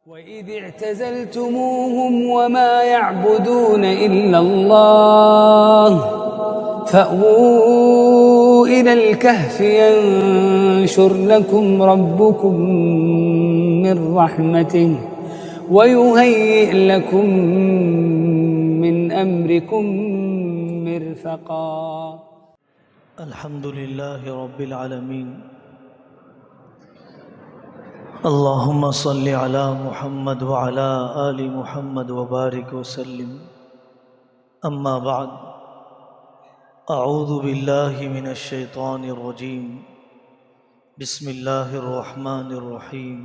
وَإِذِ اعْتَزَلْتُمُوهُمْ وَمَا يَعْبُدُونَ إِلَّا اللَّهَ فَأْوُوا إِلَى الْكَهْفِ يَنشُرْ لَكُمْ رَبُّكُمْ مِنْ رَحْمَتِهِ وَيُهَيِّئْ لَكُمْ مِنْ أَمْرِكُمْ مِرْفَقًا. الحمد للہ رب العالمین، اللہم صل علی محمد وعلی آل محمد وبارک وسلم. اما بعد، اعوذ باللہ من الشیطان الرجیم، بسم اللہ الرحمن الرحیم.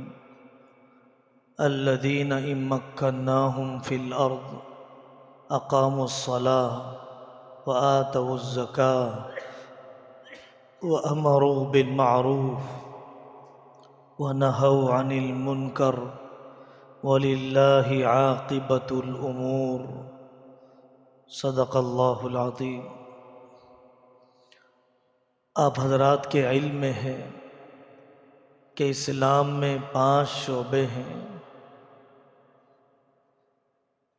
الذین ان مکناہم فی الارض اقاموا الصلاة وآتوا الزکاة وأمروا بالمعروف ونہوا عن المنکر وللہ عاقبۃ الامور. صدق اللہ العظیم. آپ حضرات کے علم میں ہے کہ اسلام میں 5 شعبے ہیں.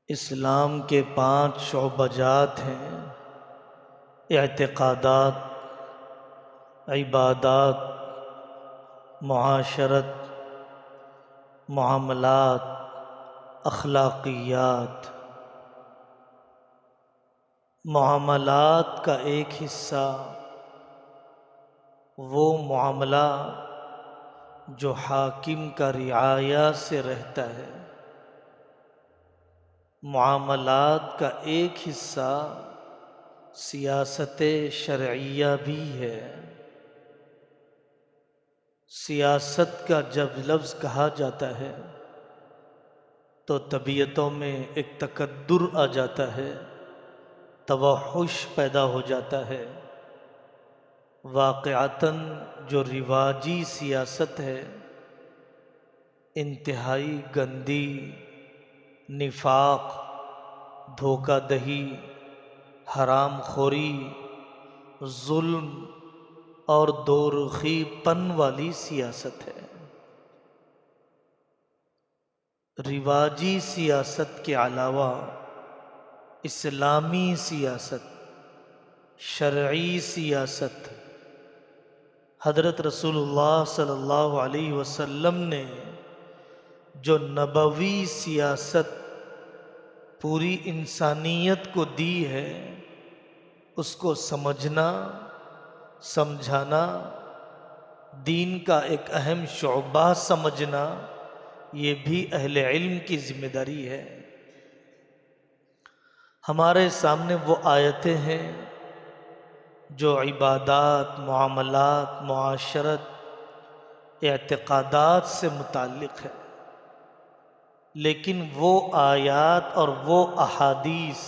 اسلام کے 5 شعبہ جات ہیں: اعتقادات، عبادات، معاشرت، معاملات، اخلاقیات. معاملات کا ایک حصہ وہ معاملہ جو حاکم کا رعایا سے رہتا ہے. معاملات کا ایک حصہ سیاست شرعیہ بھی ہے. سیاست کا جب لفظ کہا جاتا ہے تو طبیعتوں میں ایک تکدر آ جاتا ہے، توحش پیدا ہو جاتا ہے. واقعتاً جو رواجی سیاست ہے انتہائی گندی، نفاق، دھوکہ دہی، حرام خوری، ظلم اور دورخی پن والی سیاست ہے. رواجی سیاست کے علاوہ اسلامی سیاست، شرعی سیاست، حضرت رسول اللہ صلی اللہ علیہ وسلم نے جو نبوی سیاست پوری انسانیت کو دی ہے، اس کو سمجھنا، سمجھانا، دین کا ایک اہم شعبہ سمجھنا، یہ بھی اہل علم کی ذمہ داری ہے. ہمارے سامنے وہ آیتیں ہیں جو عبادات، معاملات، معاشرت، اعتقادات سے متعلق ہے. لیکن وہ آیات اور وہ احادیث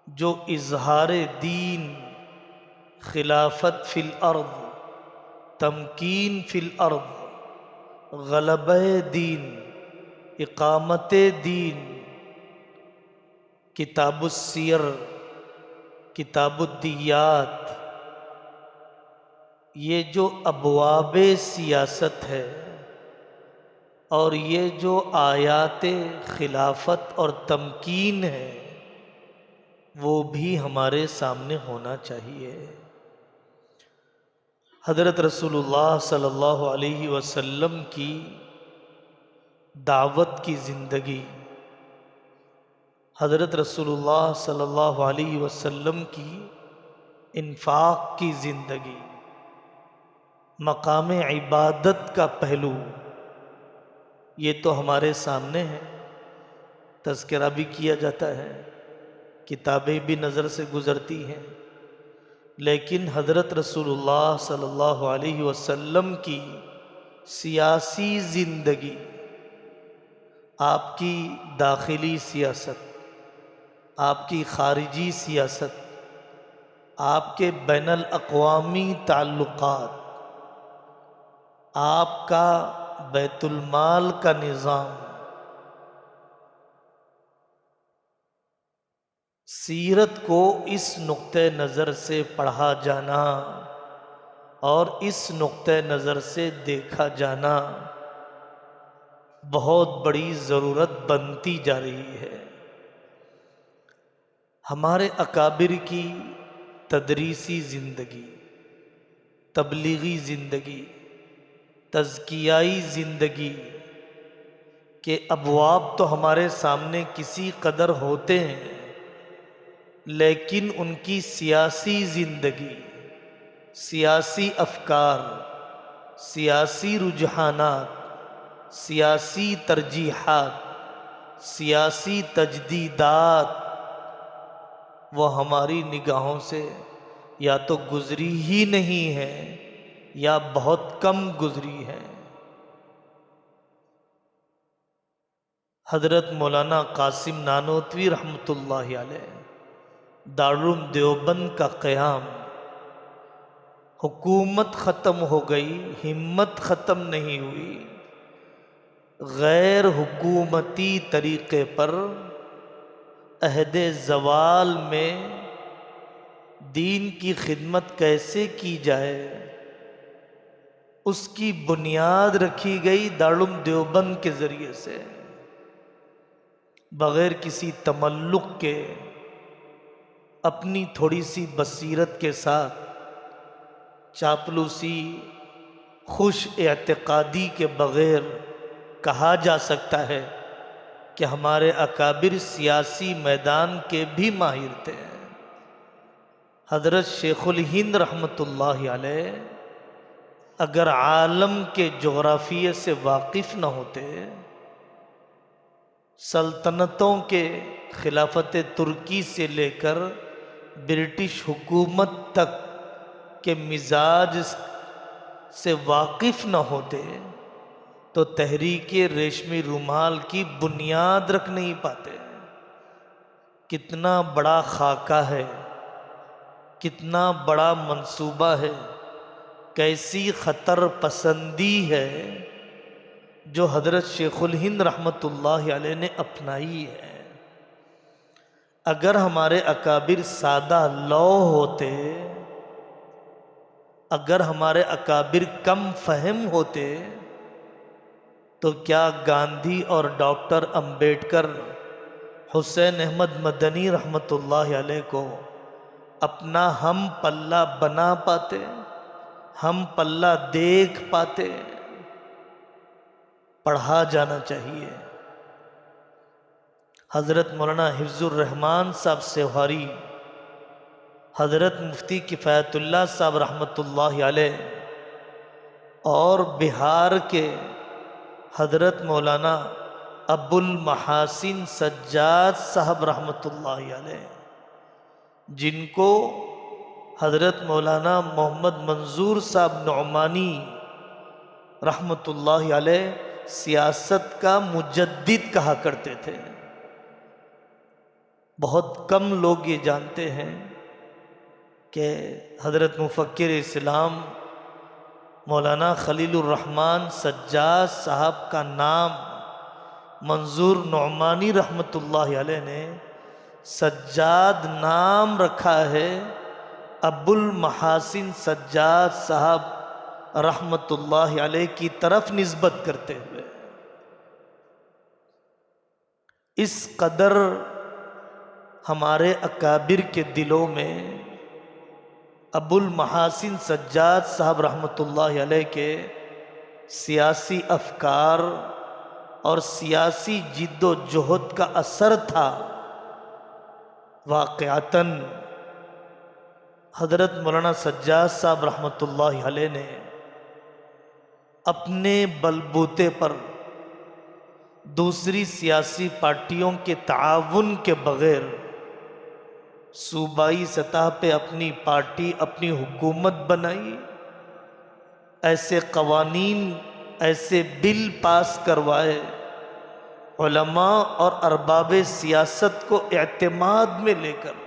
جو اظہار دین، خلافت فی الارض، تمکین فی الارض، غلبہ دین، اقامت دین، کتاب السیر، کتاب الدیات، یہ جو ابواب سیاست ہے اور یہ جو آیات خلافت اور تمکین ہے وہ بھی ہمارے سامنے ہونا چاہیے. حضرت رسول اللہ صلی اللہ علیہ وسلم کی دعوت کی زندگی، حضرت رسول اللہ صلی اللہ علیہ وسلم کی انفاق کی زندگی، مقام عبادت کا پہلو، یہ تو ہمارے سامنے ہے. تذکرہ بھی کیا جاتا ہے، کتابیں بھی نظر سے گزرتی ہیں، لیکن حضرت رسول اللہ صلی اللہ علیہ وسلم کی سیاسی زندگی، آپ کی داخلی سیاست، آپ کی خارجی سیاست، آپ کے بین الاقوامی تعلقات، آپ کا بیت المال کا نظام، سیرت کو اس نقطہ نظر سے پڑھا جانا اور اس نقطہ نظر سے دیکھا جانا بہت بڑی ضرورت بنتی جا رہی ہے۔ ہمارے اکابر کی تدریسی زندگی، تبلیغی زندگی، تزکیائی زندگی کے ابواب تو ہمارے سامنے کسی قدر ہوتے ہیں، لیکن ان کی سیاسی زندگی، سیاسی افکار، سیاسی رجحانات، سیاسی ترجیحات، سیاسی تجدیدات، وہ ہماری نگاہوں سے یا تو گزری ہی نہیں ہے یا بہت کم گزری ہے۔ حضرت مولانا قاسم نانوتوی رحمۃ اللہ علیہ، دارالعلوم دیوبند کا قیام، حکومت ختم ہو گئی، ہمت ختم نہیں ہوئی، غیر حکومتی طریقے پر عہد زوال میں دین کی خدمت کیسے کی جائے، اس کی بنیاد رکھی گئی دارالعلوم دیوبند کے ذریعے سے، بغیر کسی تملق کے، اپنی تھوڑی سی بصیرت کے ساتھ، چاپلوسی، خوش اعتقادی کے بغیر کہا جا سکتا ہے کہ ہمارے اکابر سیاسی میدان کے بھی ماہر تھے۔ حضرت شیخ الہند رحمۃ اللہ علیہ اگر عالم کے جغرافیے سے واقف نہ ہوتے، سلطنتوں کے خلافت ترکی سے لے کر برٹش حکومت تک کے مزاج سے واقف نہ ہوتے تو تحریک ریشمی رومال کی بنیاد رکھ نہیں پاتے۔ کتنا بڑا خاکہ ہے، کتنا بڑا منصوبہ ہے، کیسی خطر پسندی ہے جو حضرت شیخ الہند رحمۃ اللہ علیہ نے اپنائی ہے۔ اگر ہمارے اکابر سادہ لو ہوتے، اگر ہمارے اکابر کم فہم ہوتے تو کیا گاندھی اور ڈاکٹر امبیڈکر، حسین احمد مدنی رحمۃ اللہ علیہ کو اپنا ہم پلہ بنا پاتے، ہم پلہ دیکھ پاتے؟ پڑھا جانا چاہیے۔ حضرت مولانا حفظ الرحمان صاحب سیواری، حضرت مفتی کفایت اللہ صاحب رحمۃ اللہ علیہ، اور بہار کے حضرت مولانا ابو المحاسن سجاد صاحب رحمۃ اللہ علیہ، جن کو حضرت مولانا محمد منظور صاحب نعمانی رحمۃ اللہ علیہ سیاست کا مجدد کہا کرتے تھے۔ بہت کم لوگ یہ جانتے ہیں کہ حضرت مفکر اسلام مولانا خلیل الرحمن سجاد صاحب کا نام منظور نعمانی رحمۃ اللہ علیہ نے سجاد نام رکھا ہے ابو المحاسن سجاد صاحب رحمۃ اللہ علیہ کی طرف نسبت کرتے ہوئے۔ اس قدر ہمارے اکابر کے دلوں میں ابو المحاسن سجاد صاحب رحمۃ اللہ علیہ کے سیاسی افکار اور سیاسی جد و جہد کا اثر تھا۔ واقعتاً حضرت مولانا سجاد صاحب رحمۃ اللہ علیہ نے اپنے بلبوتے پر دوسری سیاسی پارٹیوں کے تعاون کے بغیر صوبائی سطح پہ اپنی پارٹی، اپنی حکومت بنائی، ایسے قوانین، ایسے بل پاس کروائے، علماء اور ارباب سیاست کو اعتماد میں لے کر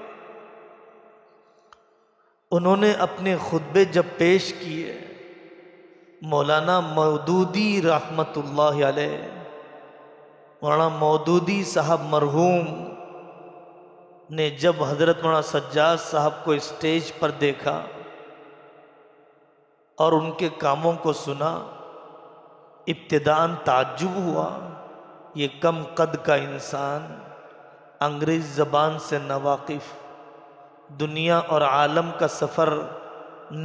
انہوں نے اپنے خطبے جب پیش کیے، مولانا مودودی رحمۃ اللہ علیہ، مولانا مودودی صاحب مرحوم نے جب حضرت مولانا سجاد صاحب کو اسٹیج پر دیکھا اور ان کے کاموں کو سنا، ابتداءً تعجب ہوا، یہ کم قد کا انسان انگریز زبان سے ناواقف، دنیا اور عالم کا سفر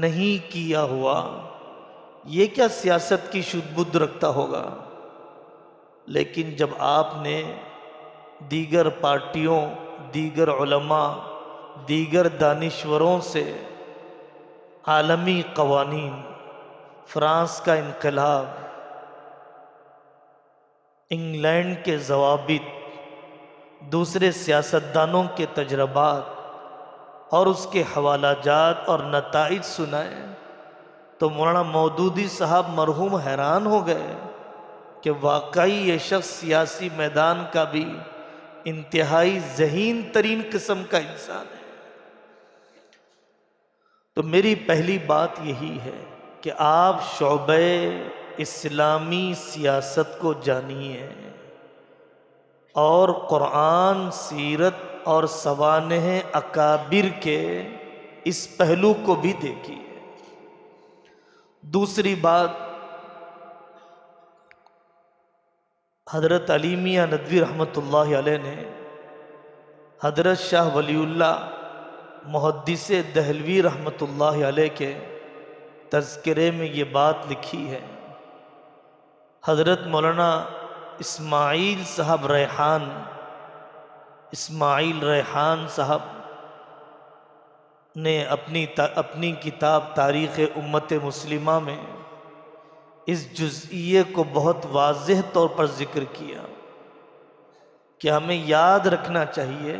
نہیں کیا ہوا، یہ کیا سیاست کی شد بد رکھتا ہوگا؟ لیکن جب آپ نے دیگر پارٹیوں، دیگر علماء، دیگر دانشوروں سے عالمی قوانین، فرانس کا انقلاب، انگلینڈ کے ضوابط، دوسرے سیاستدانوں کے تجربات اور اس کے حوالہ جات اور نتائج سنائے تو مولانا مودودی صاحب مرحوم حیران ہو گئے کہ واقعی یہ شخص سیاسی میدان کا بھی انتہائی ذہین ترین قسم کا انسان ہے۔ تو میری پہلی بات یہی ہے کہ آپ شعبہ اسلامی سیاست کو جانیے اور قرآن، سیرت اور سوانح اکابر کے اس پہلو کو بھی دیکھیے۔ دوسری بات، حضرت علی میاں ندوی رحمۃ اللہ علیہ نے حضرت شاہ ولی اللہ محدث دہلوی رحمۃ اللہ علیہ کے تذکرے میں یہ بات لکھی ہے۔ حضرت مولانا اسماعیل ریحان صاحب نے اپنی کتاب تاریخ امت مسلمہ میں اس جزئیے کو بہت واضح طور پر ذکر کیا کہ ہمیں یاد رکھنا چاہیے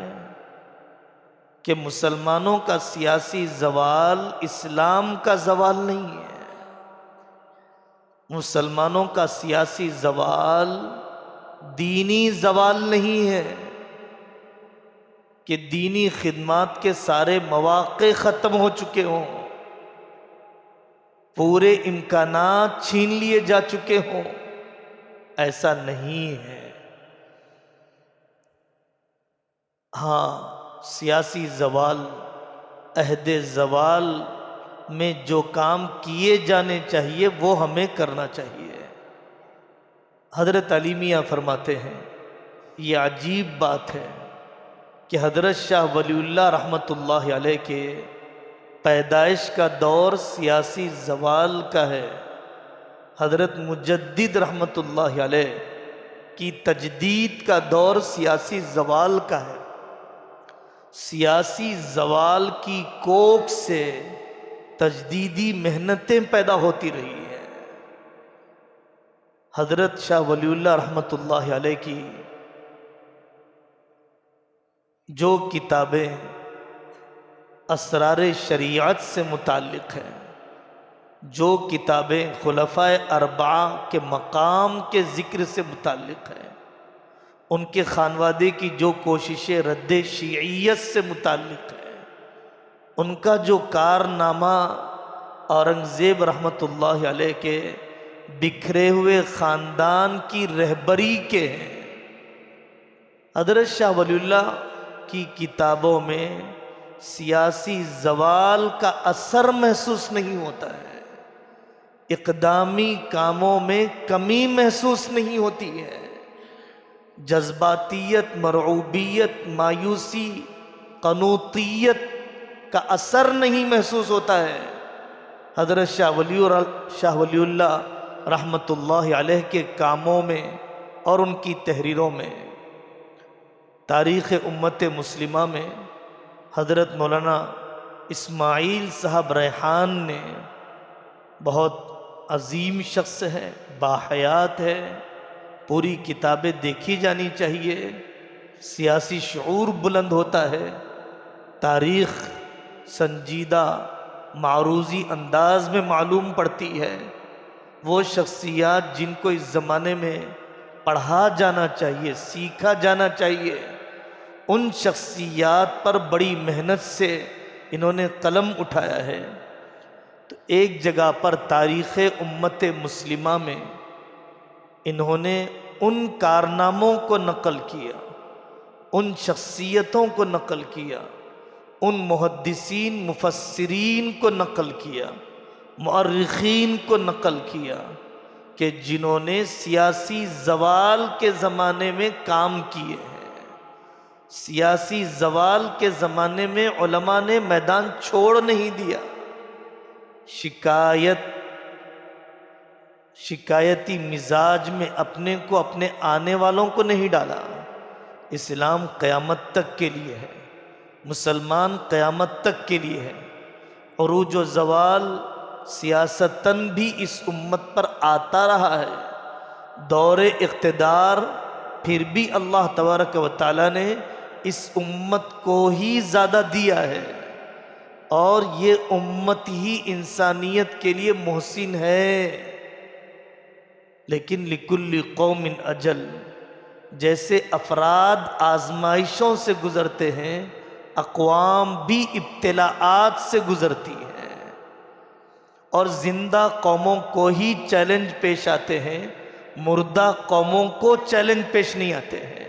کہ مسلمانوں کا سیاسی زوال اسلام کا زوال نہیں ہے۔ مسلمانوں کا سیاسی زوال دینی زوال نہیں ہے کہ دینی خدمات کے سارے مواقع ختم ہو چکے ہوں، پورے امکانات چھین لیے جا چکے ہوں، ایسا نہیں ہے۔ ہاں، سیاسی زوال، عہد زوال میں جو کام کیے جانے چاہیے وہ ہمیں کرنا چاہیے۔ حضرت علی میاں فرماتے ہیں، یہ عجیب بات ہے کہ حضرت شاہ ولی اللہ رحمۃ اللہ علیہ کے پیدائش کا دور سیاسی زوال کا ہے، حضرت مجدد رحمۃ اللہ علیہ کی تجدید کا دور سیاسی زوال کا ہے۔ سیاسی زوال کی کوکھ سے تجدیدی محنتیں پیدا ہوتی رہی ہیں۔ حضرت شاہ ولی اللہ رحمۃ اللہ علیہ کی جو کتابیں اسرار شریعت سے متعلق ہیں، جو کتابیں خلفائے اربعہ کے مقام کے ذکر سے متعلق ہیں، ان کے خانوادے کی جو کوششیں رد شیعیت سے متعلق ہیں، ان کا جو کارنامہ اورنگزیب رحمۃ اللہ علیہ کے بکھرے ہوئے خاندان کی رہبری کے ہیں، حضرت شاہ ولی اللہ کی کتابوں میں سیاسی زوال کا اثر محسوس نہیں ہوتا ہے، اقدامی کاموں میں کمی محسوس نہیں ہوتی ہے، جذباتیت، مرعوبیت، مایوسی، قنوطیت کا اثر نہیں محسوس ہوتا ہے۔ حضرت شاہ ولی اللہ رحمۃ اللہ علیہ کے کاموں میں اور ان کی تحریروں میں، تاریخ امت مسلمہ میں حضرت مولانا اسماعیل صاحب ریحان نے، بہت عظیم شخص ہے، باحیات ہے، پوری کتابیں دیکھی جانی چاہیے، سیاسی شعور بلند ہوتا ہے، تاریخ سنجیدہ معروضی انداز میں معلوم پڑتی ہے۔ وہ شخصیات جن کو اس زمانے میں پڑھا جانا چاہیے، سیکھا جانا چاہیے، ان شخصیات پر بڑی محنت سے انہوں نے قلم اٹھایا ہے۔ تو ایک جگہ پر تاریخ امت مسلمہ میں انہوں نے ان کارناموں کو نقل کیا، ان شخصیتوں کو نقل کیا، ان محدثین مفسرین کو نقل کیا، مؤرخین کو نقل کیا کہ جنہوں نے سیاسی زوال کے زمانے میں کام کیے ہیں۔ سیاسی زوال کے زمانے میں علماء نے میدان چھوڑ نہیں دیا، شکایتی مزاج میں اپنے کو، اپنے آنے والوں کو نہیں ڈالا۔ اسلام قیامت تک کے لیے ہے، مسلمان قیامت تک کے لیے ہے۔ عروج و زوال سیاستاً بھی اس امت پر آتا رہا ہے، دور اقتدار، پھر بھی اللہ تبارک و تعالی نے اس امت کو ہی زیادہ دیا ہے، اور یہ امت ہی انسانیت کے لیے محسن ہے۔ لیکن لکل قوم اجل، جیسے افراد آزمائشوں سے گزرتے ہیں، اقوام بھی ابتلاءات سے گزرتی ہیں، اور زندہ قوموں کو ہی چیلنج پیش آتے ہیں، مردہ قوموں کو چیلنج پیش نہیں آتے ہیں۔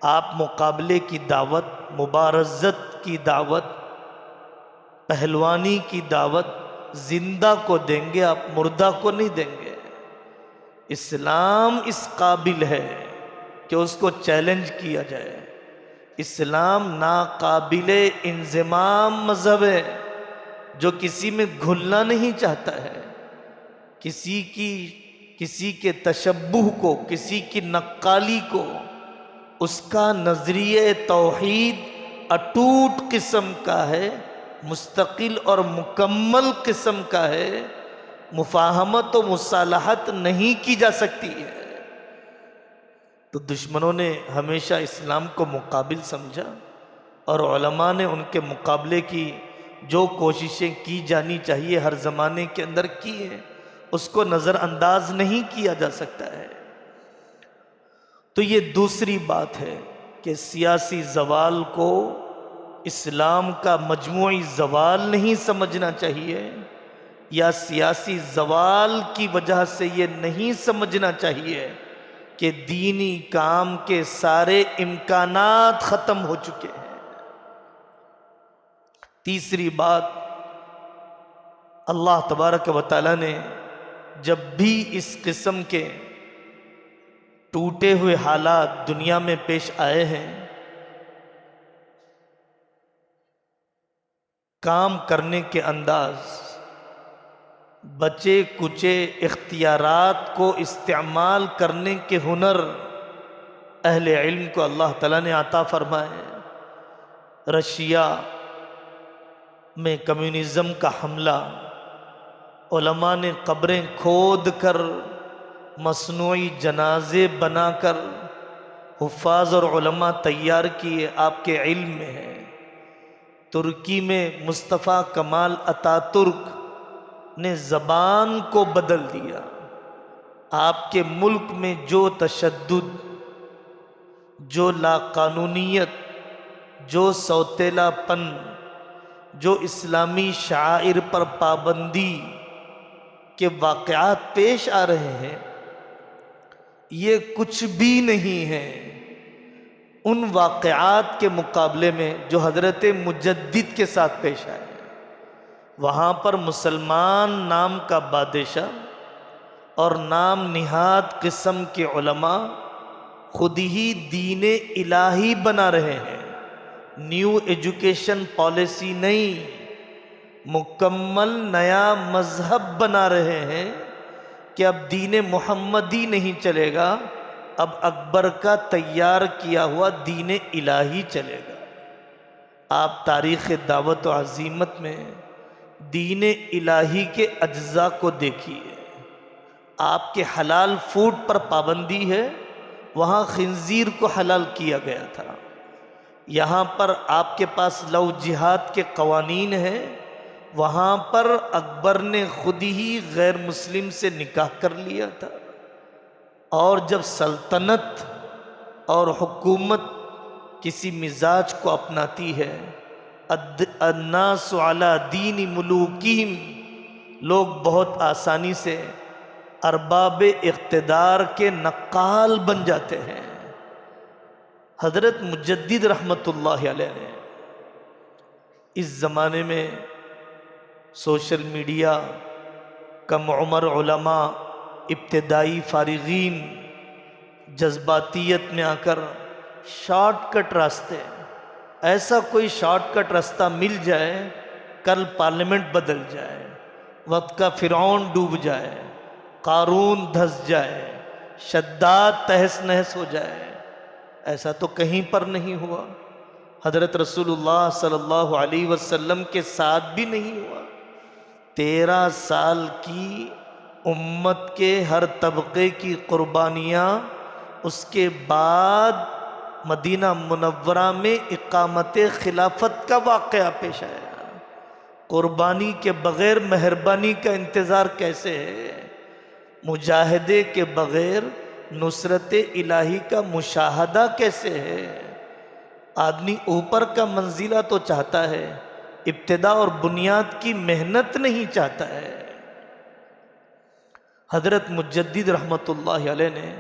آپ مقابلے کی دعوت، مبارزت کی دعوت، پہلوانی کی دعوت زندہ کو دیں گے، آپ مردہ کو نہیں دیں گے۔ اسلام اس قابل ہے کہ اس کو چیلنج کیا جائے۔ اسلام ناقابل انضمام مذہب ہے، جو کسی میں گھلنا نہیں چاہتا ہے، کسی کے تشبہ کو، کسی کی نقالی کو۔ اس کا نظریہ توحید اٹوٹ قسم کا ہے، مستقل اور مکمل قسم کا ہے، مفاہمت و مصالحت نہیں کی جا سکتی ہے۔ تو دشمنوں نے ہمیشہ اسلام کو مقابل سمجھا، اور علماء نے ان کے مقابلے کی جو کوششیں کی جانی چاہیے ہر زمانے کے اندر کی ہیں، اس کو نظر انداز نہیں کیا جا سکتا ہے۔ تو یہ دوسری بات ہے کہ سیاسی زوال کو اسلام کا مجموعی زوال نہیں سمجھنا چاہیے، یا سیاسی زوال کی وجہ سے یہ نہیں سمجھنا چاہیے کہ دینی کام کے سارے امکانات ختم ہو چکے ہیں۔ تیسری بات، اللہ تبارک و تعالی نے جب بھی اس قسم کے ٹوٹے ہوئے حالات دنیا میں پیش آئے ہیں، کام کرنے کے انداز، بچے کچے اختیارات کو استعمال کرنے کے ہنر اہل علم کو اللہ تعالیٰ نے عطا فرمائے۔ رشیا میں کمیونزم کا حملہ، علماء نے قبریں کھود کر، مصنوعی جنازے بنا کر حفاظ اور علماء تیار کیے، آپ کے علم میں ہے۔ ترکی میں مصطفیٰ کمال اتاترک نے زبان کو بدل دیا۔ آپ کے ملک میں جو تشدد، جو لاقانونیت، جو سوتیلا پن، جو اسلامی شعائر پر پابندی کے واقعات پیش آ رہے ہیں، یہ کچھ بھی نہیں ہے ان واقعات کے مقابلے میں جو حضرت مجدد کے ساتھ پیش آئے۔ وہاں پر مسلمان نام کا بادشاہ اور نام نہاد قسم کے علماء خود ہی دین الہی بنا رہے ہیں، نیو ایجوکیشن پالیسی نہیں، مکمل نیا مذہب بنا رہے ہیں کہ اب دین محمدی نہیں چلے گا، اب اکبر کا تیار کیا ہوا دین الہی چلے گا۔ آپ تاریخ دعوت و عزیمت میں دین الہی کے اجزاء کو دیکھیے۔ آپ کے حلال فوڈ پر پابندی ہے، وہاں خنزیر کو حلال کیا گیا تھا۔ یہاں پر آپ کے پاس لو جہاد کے قوانین ہیں، وہاں پر اکبر نے خود ہی غیر مسلم سے نکاح کر لیا تھا۔ اور جب سلطنت اور حکومت کسی مزاج کو اپناتی ہے، الناس علی دین ملوکہم، لوگ بہت آسانی سے ارباب اقتدار کے نقال بن جاتے ہیں۔ حضرت مجدد رحمت اللہ علیہ نے اس زمانے میں سوشل میڈیا، کم عمر علماء ابتدائی فارغین جذباتیت میں آ کر شارٹ کٹ راستے، ایسا کوئی شارٹ کٹ راستہ مل جائے کل پارلیمنٹ بدل جائے، وقت کا فرعون ڈوب جائے، قارون دھس جائے، شداد تہس نہس ہو جائے، ایسا تو کہیں پر نہیں ہوا، حضرت رسول اللہ صلی اللہ علیہ وسلم کے ساتھ بھی نہیں ہوا۔ 13 سال کی امت کے ہر طبقے کی قربانیاں، اس کے بعد مدینہ منورہ میں اقامت خلافت کا واقعہ پیش آیا۔ قربانی کے بغیر مہربانی کا انتظار کیسے ہے؟ مجاہدے کے بغیر نصرت الہی کا مشاہدہ کیسے ہے؟ آدمی اوپر کا منزلہ تو چاہتا ہے، ابتدا اور بنیاد کی محنت نہیں چاہتا ہے۔ حضرت مجدد رحمت اللہ علیہ نے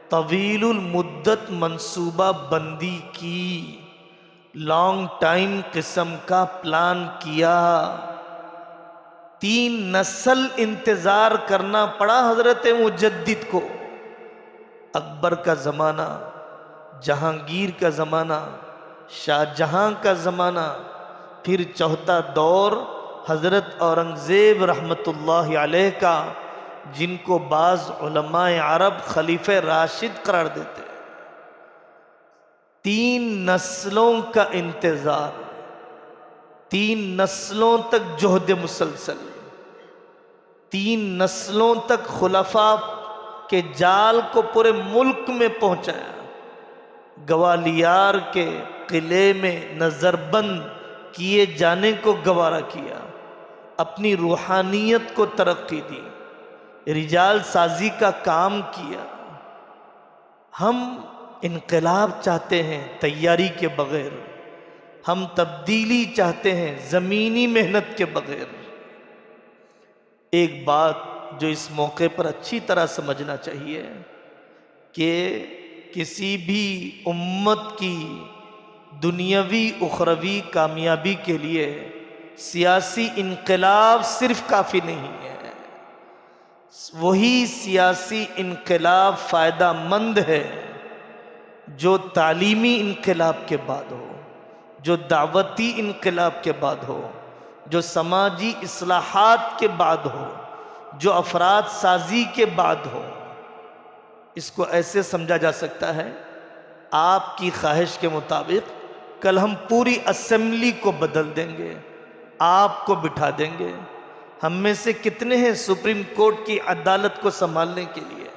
طویل المدت منصوبہ بندی کی، لانگ ٹائم قسم کا پلان کیا، 3 نسل انتظار کرنا پڑا حضرت مجدد کو۔ اکبر کا زمانہ، جہانگیر کا زمانہ، شاہ جہاں کا زمانہ، پھر چوتھا دور حضرت اورنگزیب رحمت اللہ علیہ کا، جن کو بعض علماء عرب خلیفہ راشد قرار دیتے ہیں۔ 3 نسلوں کا انتظار، 3 نسلوں تک جہد مسلسل، 3 نسلوں تک خلفاء کے جال کو پورے ملک میں پہنچایا، گوالیار کے قلعے میں نظر بند کیے جانے کو گوارا کیا، اپنی روحانیت کو ترقی دی، رجال سازی کا کام کیا۔ ہم انقلاب چاہتے ہیں تیاری کے بغیر، ہم تبدیلی چاہتے ہیں زمینی محنت کے بغیر۔ ایک بات جو اس موقع پر اچھی طرح سمجھنا چاہیے کہ کسی بھی امت کی دنیاوی اخروی کامیابی کے لیے سیاسی انقلاب صرف کافی نہیں ہے، وہی سیاسی انقلاب فائدہ مند ہے جو تعلیمی انقلاب کے بعد ہو، جو دعوتی انقلاب کے بعد ہو، جو سماجی اصلاحات کے بعد ہو، جو افراد سازی کے بعد ہو۔ اس کو ایسے سمجھا جا سکتا ہے، آپ کی خواہش کے مطابق کل ہم پوری اسمبلی کو بدل دیں گے، آپ کو بٹھا دیں گے۔ ہم میں سے کتنے ہیں سپریم کورٹ کی عدالت کو سنبھالنے کے لیے؟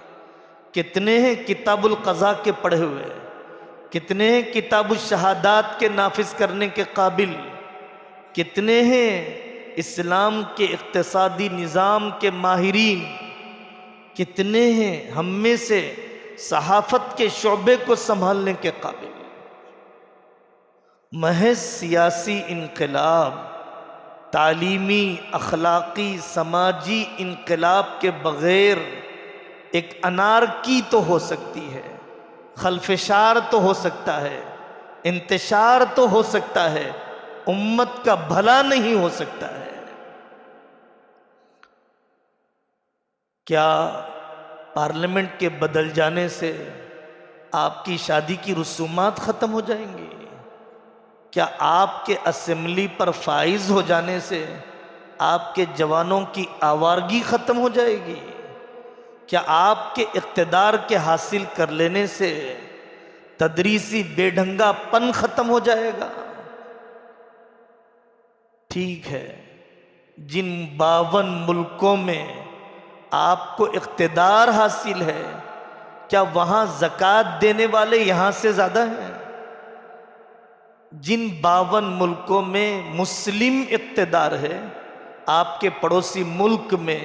کتنے ہیں کتاب القضاء کے پڑھے ہوئے؟ کتنے ہیں کتاب الشہادات کے نافذ کرنے کے قابل؟ کتنے ہیں اسلام کے اقتصادی نظام کے ماہرین؟ کتنے ہیں ہم میں سے صحافت کے شعبے کو سنبھالنے کے قابل؟ محض سیاسی انقلاب، تعلیمی، اخلاقی، سماجی انقلاب کے بغیر ایک انارکی تو ہو سکتی ہے، خلفشار تو ہو سکتا ہے، انتشار تو ہو سکتا ہے، امت کا بھلا نہیں ہو سکتا ہے۔ کیا پارلیمنٹ کے بدل جانے سے آپ کی شادی کی رسومات ختم ہو جائیں گی؟ کیا آپ کے اسمبلی پر فائز ہو جانے سے آپ کے جوانوں کی آوارگی ختم ہو جائے گی؟ کیا آپ کے اقتدار کے حاصل کر لینے سے تدریسی بے ڈھنگا پن ختم ہو جائے گا؟ ٹھیک ہے، جن 52 ملکوں میں آپ کو اقتدار حاصل ہے، کیا وہاں زکوٰۃ دینے والے یہاں سے زیادہ ہیں؟ جن 52 ملکوں میں مسلم اقتدار ہے، آپ کے پڑوسی ملک میں،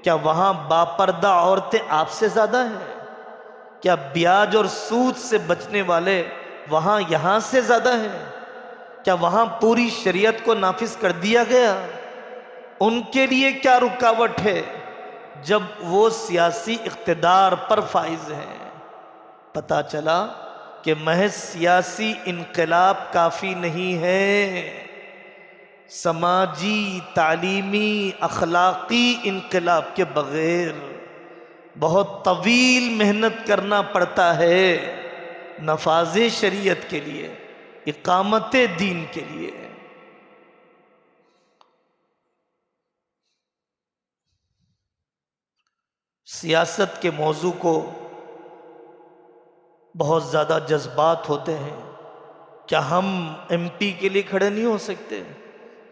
کیا وہاں باپردہ عورتیں آپ سے زیادہ ہیں؟ کیا بیاج اور سود سے بچنے والے وہاں یہاں سے زیادہ ہیں؟ کیا وہاں پوری شریعت کو نافذ کر دیا گیا؟ ان کے لیے کیا رکاوٹ ہے جب وہ سیاسی اقتدار پر فائز ہیں؟ پتہ چلا کہ محض سیاسی انقلاب کافی نہیں ہے، سماجی، تعلیمی، اخلاقی انقلاب کے بغیر بہت طویل محنت کرنا پڑتا ہے نفاذ شریعت کے لیے، اقامت دین کے لیے۔ سیاست کے موضوع کو بہت زیادہ جذبات ہوتے ہیں۔ کیا ہم ایم پی کے لیے کھڑے نہیں ہو سکتے؟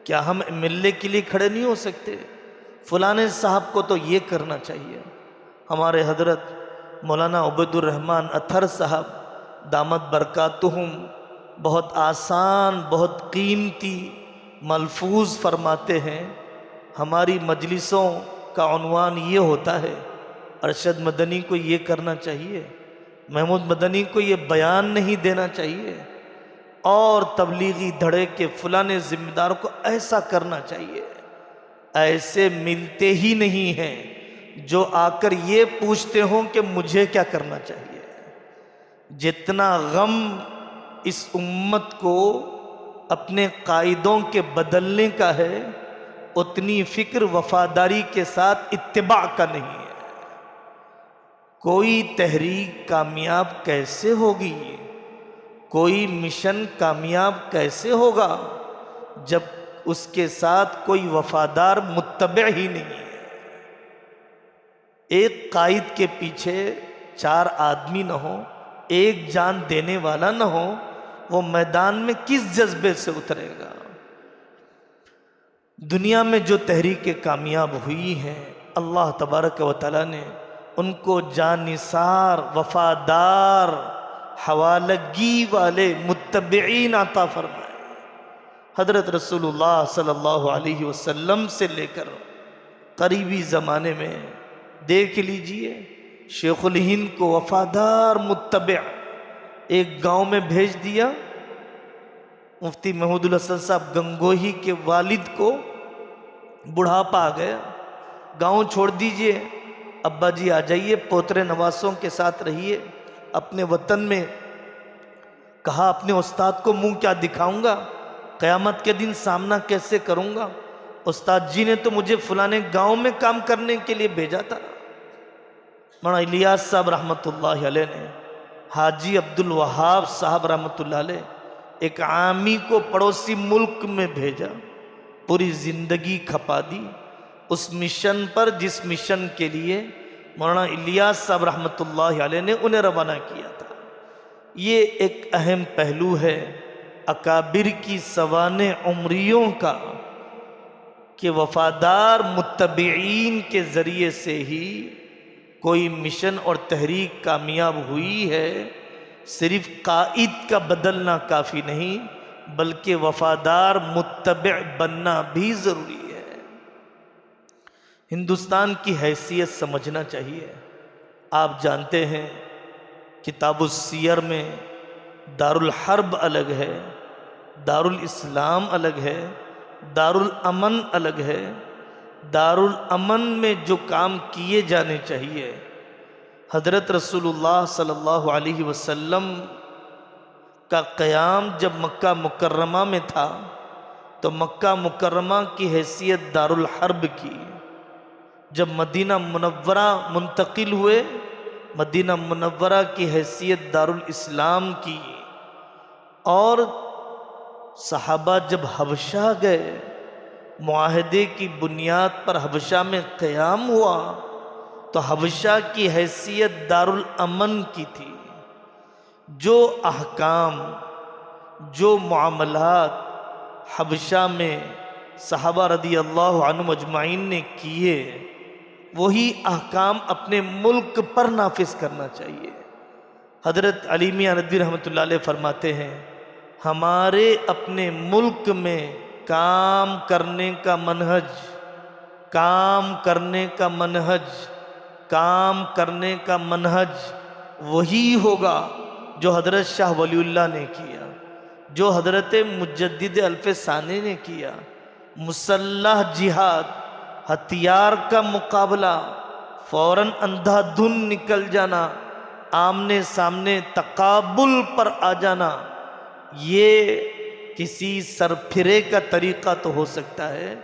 کیا ہم ایم ایل اے کے لیے کھڑے نہیں ہو سکتے؟ فلانے صاحب کو تو یہ کرنا چاہیے۔ ہمارے حضرت مولانا عبید الرحمن اطہر صاحب دامت برکاتہم بہت آسان، بہت قیمتی ملفوظ فرماتے ہیں۔ ہماری مجلسوں کا عنوان یہ ہوتا ہے، ارشد مدنی کو یہ کرنا چاہیے، محمود مدنی کو یہ بیان نہیں دینا چاہیے، اور تبلیغی دھڑے کے فلانے ذمہ دار کو ایسا کرنا چاہیے۔ ایسے ملتے ہی نہیں ہیں جو آ کر یہ پوچھتے ہوں کہ مجھے کیا کرنا چاہیے۔ جتنا غم اس امت کو اپنے قائدوں کے بدلنے کا ہے، اتنی فکر وفاداری کے ساتھ اتباع کا نہیں ہے۔ کوئی تحریک کامیاب کیسے ہوگی، کوئی مشن کامیاب کیسے ہوگا جب اس کے ساتھ کوئی وفادار متبع ہی نہیں ہے؟ ایک قائد کے پیچھے 4 آدمی نہ ہو، ایک جان دینے والا نہ ہو، وہ میدان میں کس جذبے سے اترے گا؟ دنیا میں جو تحریکیں کامیاب ہوئی ہیں، اللہ تبارک و تعالیٰ نے ان کو جانثار، وفادار، حوالگی والے متبعین عطا فرمائے۔ حضرت رسول اللہ صلی اللہ علیہ وسلم سے لے کر قریبی زمانے میں دیکھ لیجئے، شیخ الہند کو وفادار متبع ایک گاؤں میں بھیج دیا۔ مفتی محمود الحسن صاحب گنگوہی کے والد کو بڑھاپا آ گیا، گاؤں چھوڑ دیجئے، ابا جی آ جائیے، پوترے نواسوں کے ساتھ رہیے اپنے وطن میں۔ کہا اپنے استاد کو منہ کیا دکھاؤں گا، قیامت کے دن سامنا کیسے کروں گا؟ استاد جی نے تو مجھے فلانے گاؤں میں کام کرنے کے لیے بھیجا تھا۔ مولانا الیاس صاحب رحمۃ اللہ علیہ نے حاجی عبد الوہاب صاحب رحمۃ اللہ علیہ ایک عامی کو پڑوسی ملک میں بھیجا، پوری زندگی کھپا دی اس مشن پر جس مشن کے لیے مولانا الیاس صاحب رحمۃ اللہ علیہ نے انہیں روانہ کیا تھا۔ یہ ایک اہم پہلو ہے اکابر کی سوانح عمریوں کا کہ وفادار متبعین کے ذریعے سے ہی کوئی مشن اور تحریک کامیاب ہوئی ہے۔ صرف قائد کا بدلنا کافی نہیں، بلکہ وفادار متبع بننا بھی ضروری ہے۔ ہندوستان کی حیثیت سمجھنا چاہیے۔ آپ جانتے ہیں کتاب السیر میں دارالحرب الگ ہے، دارالاسلام الگ ہے، دارالامن الگ ہے۔ دارالامن میں جو کام کیے جانے چاہیے، حضرت رسول اللہ صلی اللہ علیہ وسلم کا قیام جب مکہ مکرمہ میں تھا تو مکہ مکرمہ کی حیثیت دارالحرب کی۔ جب مدینہ منورہ منتقل ہوئے، مدینہ منورہ کی حیثیت دارالاسلام کی، اور صحابہ جب حبشہ گئے، معاہدے کی بنیاد پر حبشہ میں قیام ہوا تو حبشہ کی حیثیت دارالامن کی تھی۔ جو احکام، جو معاملات حبشہ میں صحابہ رضی اللہ عنہم اجمعین نے کیے، وہی احکام اپنے ملک پر نافذ کرنا چاہیے۔ حضرت علی میاں ندوی رحمۃ اللہ علیہ فرماتے ہیں، ہمارے اپنے ملک میں کام کرنے کا منہج، کام کرنے کا منہج، کام کرنے کا منہج وہی ہوگا جو حضرت شاہ ولی اللہ نے کیا، جو حضرت مجدد الف ثانی نے کیا۔ مسلح جہاد، ہتھیار کا مقابلہ، فوراً اندھا دھن نکل جانا، آمنے سامنے تقابل پر آ جانا، یہ کسی سرپھرے کا طریقہ تو ہو سکتا ہے،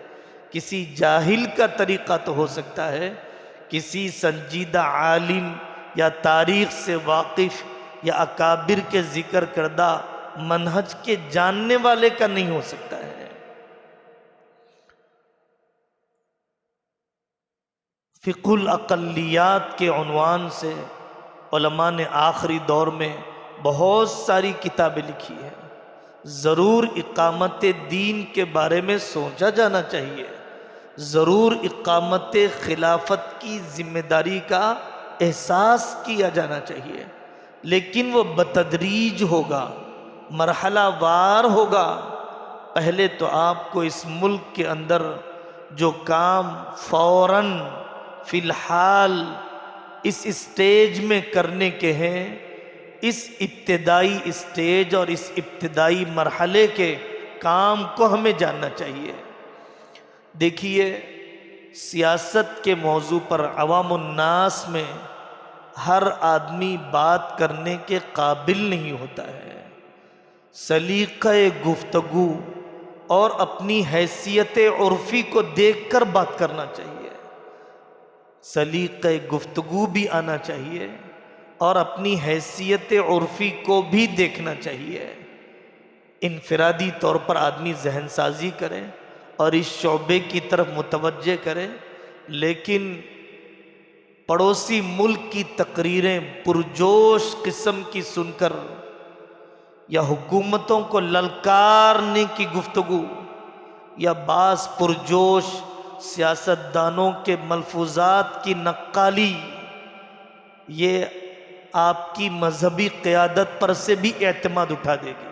کسی جاہل کا طریقہ تو ہو سکتا ہے، کسی سنجیدہ عالم یا تاریخ سے واقف یا اکابر کے ذکر کردہ منہج کے جاننے والے کا نہیں ہو سکتا ہے۔ فقہ الاقلیات کے عنوان سے علماء نے آخری دور میں بہت ساری کتابیں لکھی ہیں۔ ضرور اقامت دین کے بارے میں سوچا جانا چاہیے، ضرور اقامت خلافت کی ذمہ داری کا احساس کیا جانا چاہیے، لیکن وہ بتدریج ہوگا، مرحلہ وار ہوگا۔ پہلے تو آپ کو اس ملک کے اندر جو کام فوراً فی الحال اس اسٹیج میں کرنے کے ہیں، اس ابتدائی اسٹیج اور اس ابتدائی مرحلے کے کام کو ہمیں جاننا چاہیے۔ دیکھیے، سیاست کے موضوع پر عوام الناس میں ہر آدمی بات کرنے کے قابل نہیں ہوتا ہے۔ سلیقہ گفتگو اور اپنی حیثیت عرفی کو دیکھ کر بات کرنا چاہیے۔ سلیقہ گفتگو بھی آنا چاہیے اور اپنی حیثیت عرفی کو بھی دیکھنا چاہیے۔ انفرادی طور پر آدمی ذہن سازی کرے اور اس شعبے کی طرف متوجہ کرے، لیکن پڑوسی ملک کی تقریریں پرجوش قسم کی سن کر یا حکومتوں کو للکارنے کی گفتگو یا بعض پرجوش سیاستدانوں کے ملفوظات کی نقالی، یہ آپ کی مذہبی قیادت پر سے بھی اعتماد اٹھا دے گی۔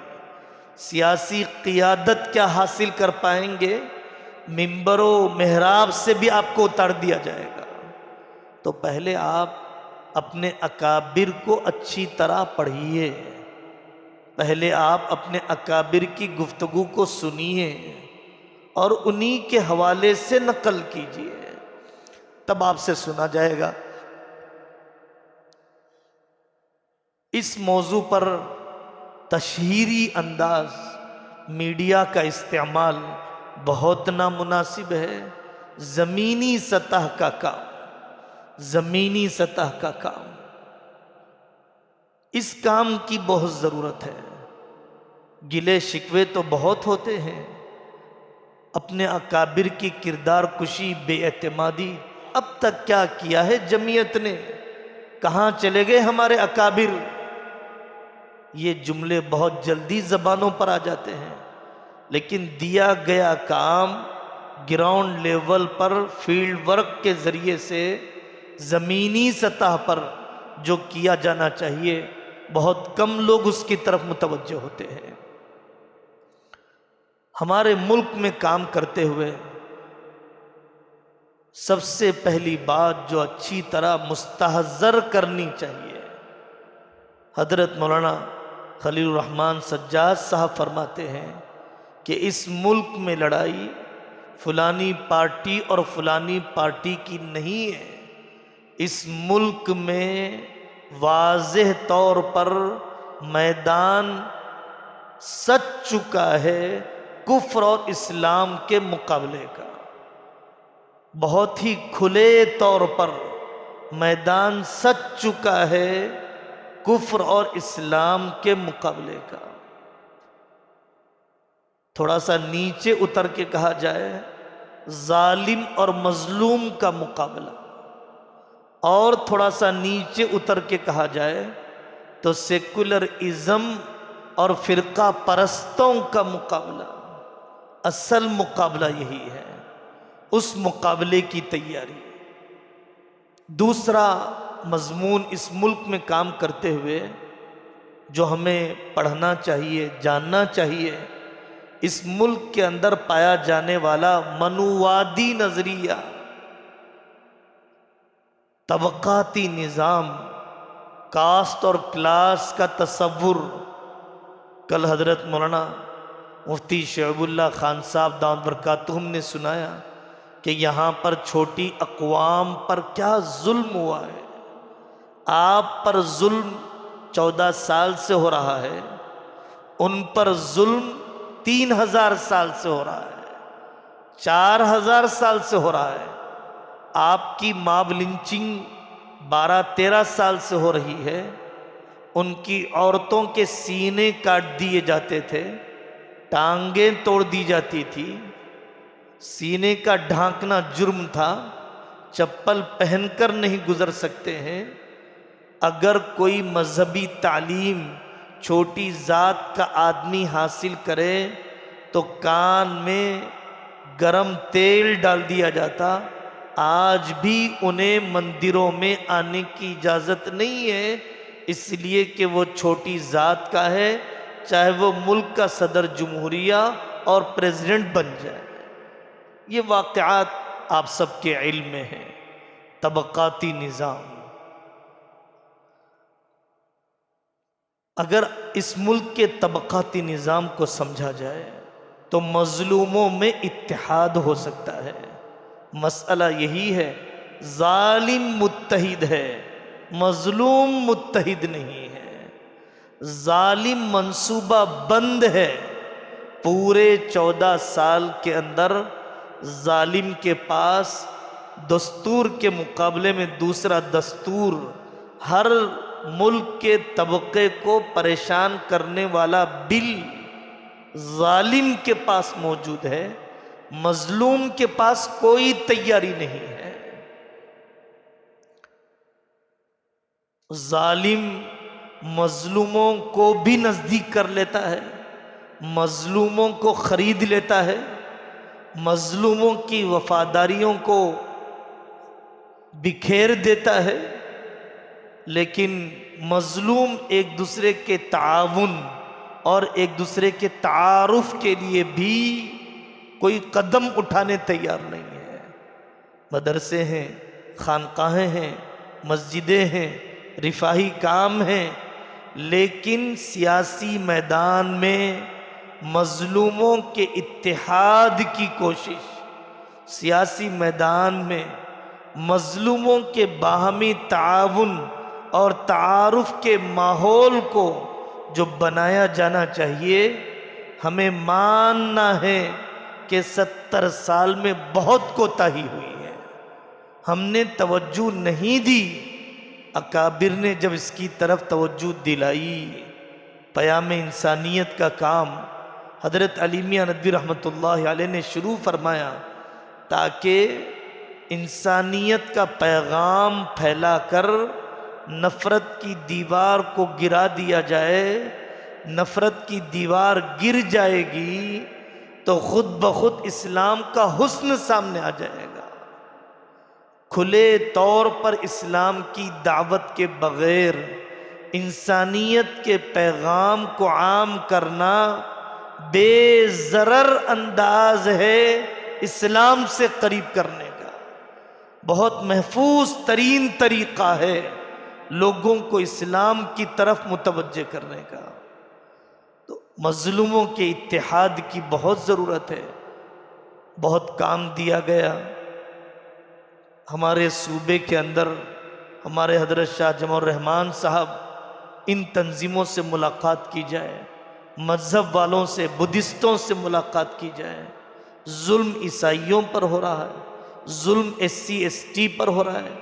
سیاسی قیادت کیا حاصل کر پائیں گے، منبر و محراب سے بھی آپ کو اتار دیا جائے گا۔ تو پہلے آپ اپنے اکابر کو اچھی طرح پڑھیے، پہلے آپ اپنے اکابر کی گفتگو کو سنیے اور انہی کے حوالے سے نقل کیجیے، تب آپ سے سنا جائے گا۔ اس موضوع پر تشہیری انداز میڈیا کا استعمال بہت نامناسب ہے۔ زمینی سطح کا کام، زمینی سطح کا کام، اس کام کی بہت ضرورت ہے۔ گلے شکوے تو بہت ہوتے ہیں، اپنے اکابر کی کردار کشی، بے اعتمادی، اب تک کیا کیا ہے جمعیت نے، کہاں چلے گئے ہمارے اکابر، یہ جملے بہت جلدی زبانوں پر آ جاتے ہیں، لیکن دیا گیا کام گراؤنڈ لیول پر فیلڈ ورک کے ذریعے سے زمینی سطح پر جو کیا جانا چاہیے، بہت کم لوگ اس کی طرف متوجہ ہوتے ہیں۔ ہمارے ملک میں کام کرتے ہوئے سب سے پہلی بات جو اچھی طرح مستحضر کرنی چاہیے، حضرت مولانا خلیل الرحمن سجاد صاحب فرماتے ہیں کہ اس ملک میں لڑائی فلانی پارٹی اور فلانی پارٹی کی نہیں ہے، اس ملک میں واضح طور پر میدان سج چکا ہے کفر اور اسلام کے مقابلے کا، بہت ہی کھلے طور پر میدان سج چکا ہے کفر اور اسلام کے مقابلے کا۔ تھوڑا سا نیچے اتر کے کہا جائے، ظالم اور مظلوم کا مقابلہ، اور تھوڑا سا نیچے اتر کے کہا جائے تو سیکولر ازم اور فرقہ پرستوں کا مقابلہ۔ اصل مقابلہ یہی ہے، اس مقابلے کی تیاری۔ دوسرا مضمون اس ملک میں کام کرتے ہوئے جو ہمیں پڑھنا چاہیے، جاننا چاہیے، اس ملک کے اندر پایا جانے والا منووادی نظریہ، طبقاتی نظام، کاسٹ اور کلاس کا تصور۔ کل حضرت مولانا مفتی شعیب اللہ خان صاحب دامت برکاتہم نے سنایا کہ یہاں پر چھوٹی اقوام پر کیا ظلم ہوا ہے۔ آپ پر ظلم 14 سال سے ہو رہا ہے، ان پر ظلم 3000 سال سے ہو رہا ہے، 4000 سال سے ہو رہا ہے۔ آپ کی ماب لنچنگ 12-13 سال سے ہو رہی ہے، ان کی عورتوں کے سینے کاٹ دیے جاتے تھے، ٹانگیں توڑ دی جاتی تھی، سینے کا ڈھانکنا جرم تھا، چپل پہن کر نہیں گزر سکتے ہیں۔ اگر کوئی مذہبی تعلیم چھوٹی ذات کا آدمی حاصل کرے تو کان میں گرم تیل ڈال دیا جاتا۔ آج بھی انہیں مندروں میں آنے کی اجازت نہیں ہے، اس لیے کہ وہ چھوٹی ذات کا ہے، چاہے وہ ملک کا صدر جمہوریہ اور پریزیڈنٹ بن جائے۔ یہ واقعات آپ سب کے علم میں ہیں۔ طبقاتی نظام، اگر اس ملک کے طبقاتی نظام کو سمجھا جائے تو مظلوموں میں اتحاد ہو سکتا ہے۔ مسئلہ یہی ہے، ظالم متحد ہے، مظلوم متحد نہیں ہے۔ ظالم منصوبہ بند ہے، پورے 14 سال کے اندر ظالم کے پاس دستور کے مقابلے میں دوسرا دستور، ہر ملک کے طبقے کو پریشان کرنے والا بل ظالم کے پاس موجود ہے، مظلوم کے پاس کوئی تیاری نہیں ہے۔ ظالم مظلوموں کو بھی نزدیک کر لیتا ہے، مظلوموں کو خرید لیتا ہے، مظلوموں کی وفاداریوں کو بکھیر دیتا ہے، لیکن مظلوم ایک دوسرے کے تعاون اور ایک دوسرے کے تعارف کے لیے بھی کوئی قدم اٹھانے تیار نہیں ہے۔ مدرسے ہیں، خانقاہیں ہیں، مسجدیں ہیں، رفاہی کام ہیں، لیکن سیاسی میدان میں مظلوموں کے اتحاد کی کوشش، سیاسی میدان میں مظلوموں کے باہمی تعاون اور تعارف کے ماحول کو جو بنایا جانا چاہیے، ہمیں ماننا ہے کہ 70 سال میں بہت کوتاہی ہوئی ہے، ہم نے توجہ نہیں دی۔ اکابر نے جب اس کی طرف توجہ دلائی، پیام انسانیت کا کام حضرت علی میاں ندوی رحمۃ اللہ علیہ نے شروع فرمایا، تاکہ انسانیت کا پیغام پھیلا کر نفرت کی دیوار کو گرا دیا جائے۔ نفرت کی دیوار گر جائے گی تو خود بخود اسلام کا حسن سامنے آ جائے گا۔ کھلے طور پر اسلام کی دعوت کے بغیر انسانیت کے پیغام کو عام کرنا بے ضرر انداز ہے اسلام سے قریب کرنے کا، بہت محفوظ ترین طریقہ ہے لوگوں کو اسلام کی طرف متوجہ کرنے کا۔ تو مظلوموں کے اتحاد کی بہت ضرورت ہے، بہت کام دیا گیا۔ ہمارے صوبے کے اندر ہمارے حضرت شاہ جمع الرحمن صاحب، ان تنظیموں سے ملاقات کی جائے، مذہب والوں سے، بدھسٹوں سے ملاقات کی جائے۔ ظلم عیسائیوں پر ہو رہا ہے، ظلم SC/ST پر ہو رہا ہے،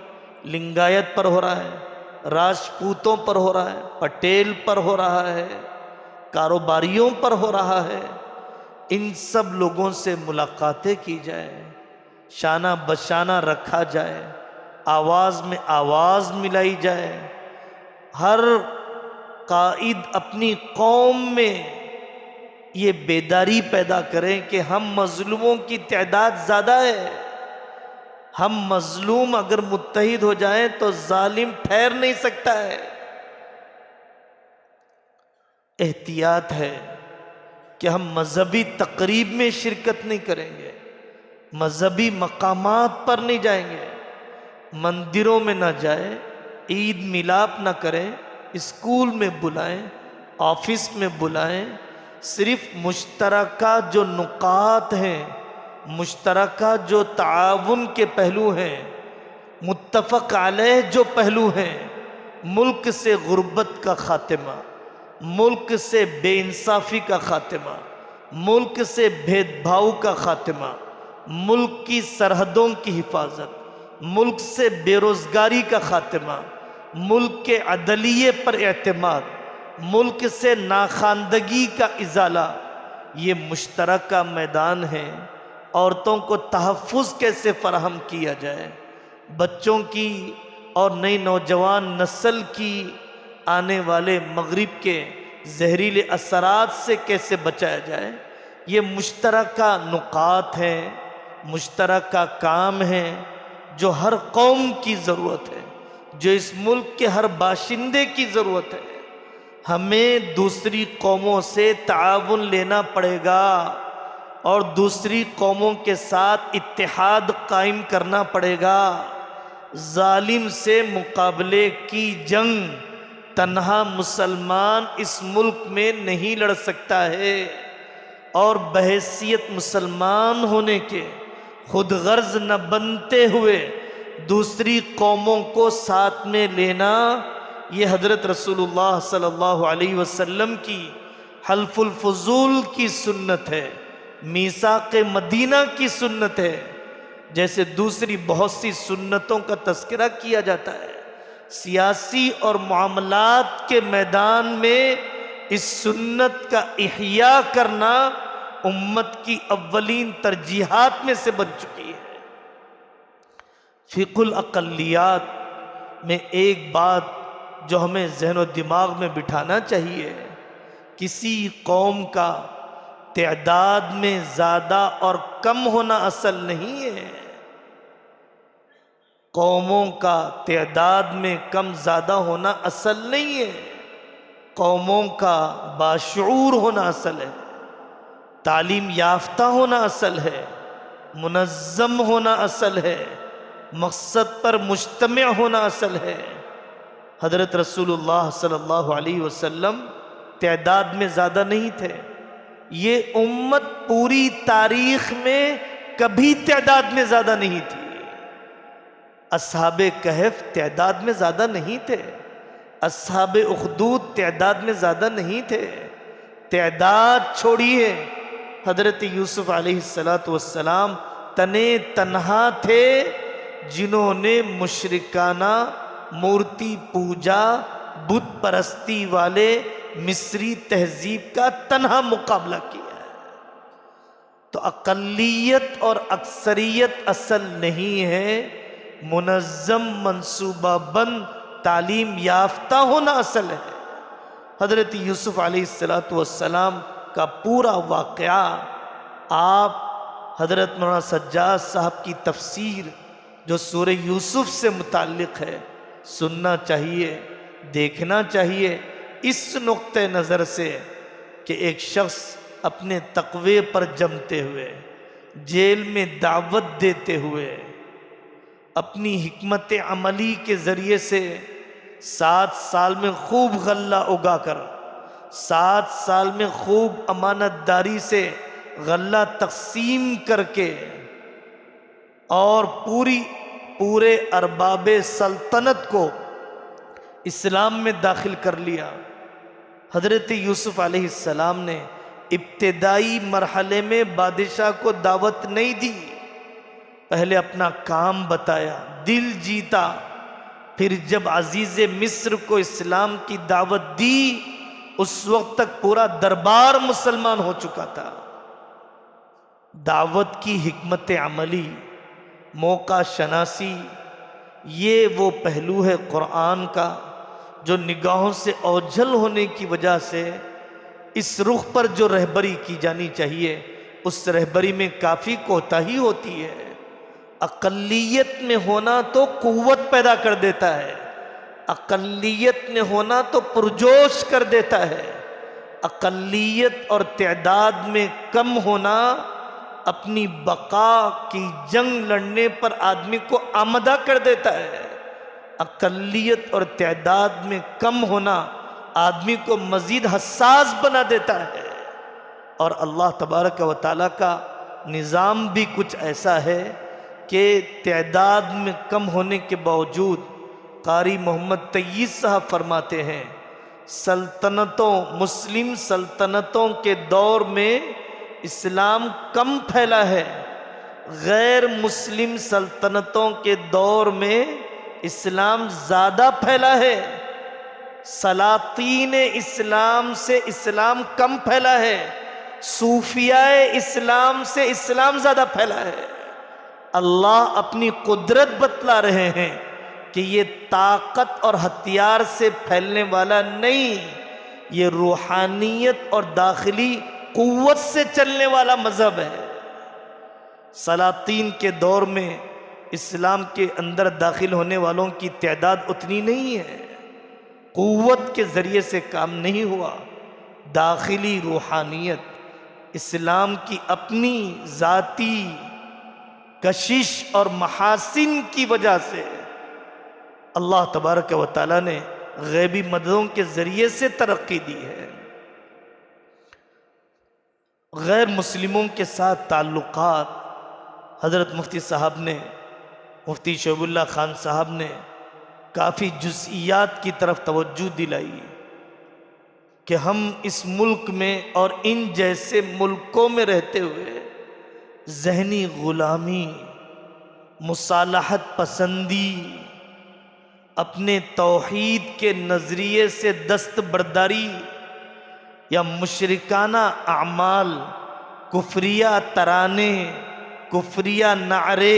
لنگایت پر ہو رہا ہے، راجپوتوں پر ہو رہا ہے، پٹیل پر ہو رہا ہے، کاروباریوں پر ہو رہا ہے۔ ان سب لوگوں سے ملاقاتیں کی جائے، شانہ بشانہ رکھا جائے، آواز میں آواز ملائی جائے۔ ہر قائد اپنی قوم میں یہ بیداری پیدا کریں کہ ہم مظلوموں کی تعداد زیادہ ہے، ہم مظلوم اگر متحد ہو جائیں تو ظالم ٹھہر نہیں سکتا ہے۔ احتیاط ہے کہ ہم مذہبی تقریب میں شرکت نہیں کریں گے، مذہبی مقامات پر نہیں جائیں گے، مندروں میں نہ جائیں، عید میلاد نہ کریں، اسکول میں بلائیں، آفس میں بلائیں۔ صرف مشترکہ جو نکات ہیں، مشترکہ جو تعاون کے پہلو ہیں، متفق علیہ جو پہلو ہیں، ملک سے غربت کا خاتمہ، ملک سے بے انصافی کا خاتمہ، ملک سے بھید بھاؤ کا خاتمہ، ملک کی سرحدوں کی حفاظت، ملک سے بے روزگاری کا خاتمہ، ملک کے عدلیے پر اعتماد، ملک سے ناخواندگی کا ازالہ، یہ مشترکہ میدان ہے۔ عورتوں کو تحفظ کیسے فراہم کیا جائے، بچوں کی اور نئی نوجوان نسل کی آنے والے مغرب کے زہریلے اثرات سے کیسے بچایا جائے، یہ مشترکہ نکات ہیں، مشترکہ کام ہیں جو ہر قوم کی ضرورت ہے، جو اس ملک کے ہر باشندے کی ضرورت ہے۔ ہمیں دوسری قوموں سے تعاون لینا پڑے گا اور دوسری قوموں کے ساتھ اتحاد قائم کرنا پڑے گا۔ ظالم سے مقابلے کی جنگ تنہا مسلمان اس ملک میں نہیں لڑ سکتا ہے، اور بحیثیت مسلمان ہونے کے خود غرض نہ بنتے ہوئے دوسری قوموں کو ساتھ میں لینا، یہ حضرت رسول اللہ صلی اللہ علیہ وسلم کی حلف الفضول کی سنت ہے، میثاق مدینہ کی سنت ہے۔ جیسے دوسری بہت سی سنتوں کا تذکرہ کیا جاتا ہے، سیاسی اور معاملات کے میدان میں اس سنت کا احیاء کرنا امت کی اولین ترجیحات میں سے بن چکی ہے۔ فقہ الاقلیات میں ایک بات جو ہمیں ذہن و دماغ میں بٹھانا چاہیے، کسی قوم کا تعداد میں زیادہ اور کم ہونا اصل نہیں ہے۔ قوموں کا تعداد میں کم زیادہ ہونا اصل نہیں ہے، قوموں کا باشعور ہونا اصل ہے، تعلیم یافتہ ہونا اصل ہے، منظم ہونا اصل ہے، مقصد پر مجتمع ہونا اصل ہے۔ حضرت رسول اللہ صلی اللہ علیہ وسلم تعداد میں زیادہ نہیں تھے، یہ امت پوری تاریخ میں کبھی تعداد میں زیادہ نہیں تھی۔ اصحاب کہف تعداد میں زیادہ نہیں تھے، اصحاب اخدود تعداد میں زیادہ نہیں تھے، تعداد چھوڑیے، حضرت یوسف علیہ السلام تنے تنہا تھے جنہوں نے مشرکانہ مورتی پوجا بت پرستی والے مصری تہذیب کا تنہا مقابلہ کیا ہے۔ تو اقلیت اور اکثریت اصل نہیں ہے، منظم منصوبہ بند تعلیم یافتہ ہونا اصل ہے۔ حضرت یوسف علیہ السلام کا پورا واقعہ آپ حضرت مولانا سجاد صاحب کی تفسیر جو سورہ یوسف سے متعلق ہے سننا چاہیے، دیکھنا چاہیے، اس نقطہ نظر سے کہ ایک شخص اپنے تقوی پر جمتے ہوئے، جیل میں دعوت دیتے ہوئے، اپنی حکمت عملی کے ذریعے سے 7 سال میں خوب غلہ اگا کر، 7 سال میں خوب امانت داری سے غلہ تقسیم کر کے اور پورے ارباب سلطنت کو اسلام میں داخل کر لیا۔ حضرت یوسف علیہ السلام نے ابتدائی مرحلے میں بادشاہ کو دعوت نہیں دی، پہلے اپنا کام بتایا، دل جیتا، پھر جب عزیز مصر کو اسلام کی دعوت دی اس وقت تک پورا دربار مسلمان ہو چکا تھا۔ دعوت کی حکمت عملی، موقع شناسی، یہ وہ پہلو ہے قرآن کا جو نگاہوں سے اوجھل ہونے کی وجہ سے اس رخ پر جو رہبری کی جانی چاہیے اس رہبری میں کافی کوتاہی ہوتی ہے۔ اقلیت میں ہونا تو قوت پیدا کر دیتا ہے، اقلیت میں ہونا تو پرجوش کر دیتا ہے، اقلیت اور تعداد میں کم ہونا اپنی بقا کی جنگ لڑنے پر آدمی کو آمادہ کر دیتا ہے، اقلیت اور تعداد میں کم ہونا آدمی کو مزید حساس بنا دیتا ہے۔ اور اللہ تبارک و تعالیٰ کا نظام بھی کچھ ایسا ہے کہ تعداد میں کم ہونے کے باوجود قاری محمد طیب صاحب فرماتے ہیں مسلم سلطنتوں کے دور میں اسلام کم پھیلا ہے غیر مسلم سلطنتوں کے دور میں اسلام زیادہ پھیلا ہے، سلاطین اسلام سے اسلام کم پھیلا ہے، صوفیاء اسلام سے اسلام زیادہ پھیلا ہے۔ اللہ اپنی قدرت بتلا رہے ہیں کہ یہ طاقت اور ہتھیار سے پھیلنے والا نہیں، یہ روحانیت اور داخلی قوت سے چلنے والا مذہب ہے۔ سلاطین کے دور میں اسلام کے اندر داخل ہونے والوں کی تعداد اتنی نہیں ہے، قوت کے ذریعے سے کام نہیں ہوا، داخلی روحانیت اسلام کی اپنی ذاتی کشش اور محاسن کی وجہ سے اللہ تبارک و تعالیٰ نے غیبی مددوں کے ذریعے سے ترقی دی ہے۔ غیر مسلموں کے ساتھ تعلقات حضرت مفتی صاحب نے، مفتی شعیب اللہ خان صاحب نے کافی جزئیات کی طرف توجہ دلائی کہ ہم اس ملک میں اور ان جیسے ملکوں میں رہتے ہوئے ذہنی غلامی، مصالحت پسندی، اپنے توحید کے نظریے سے دستبرداری یا مشرکانہ اعمال، کفریہ ترانے، کفریہ نعرے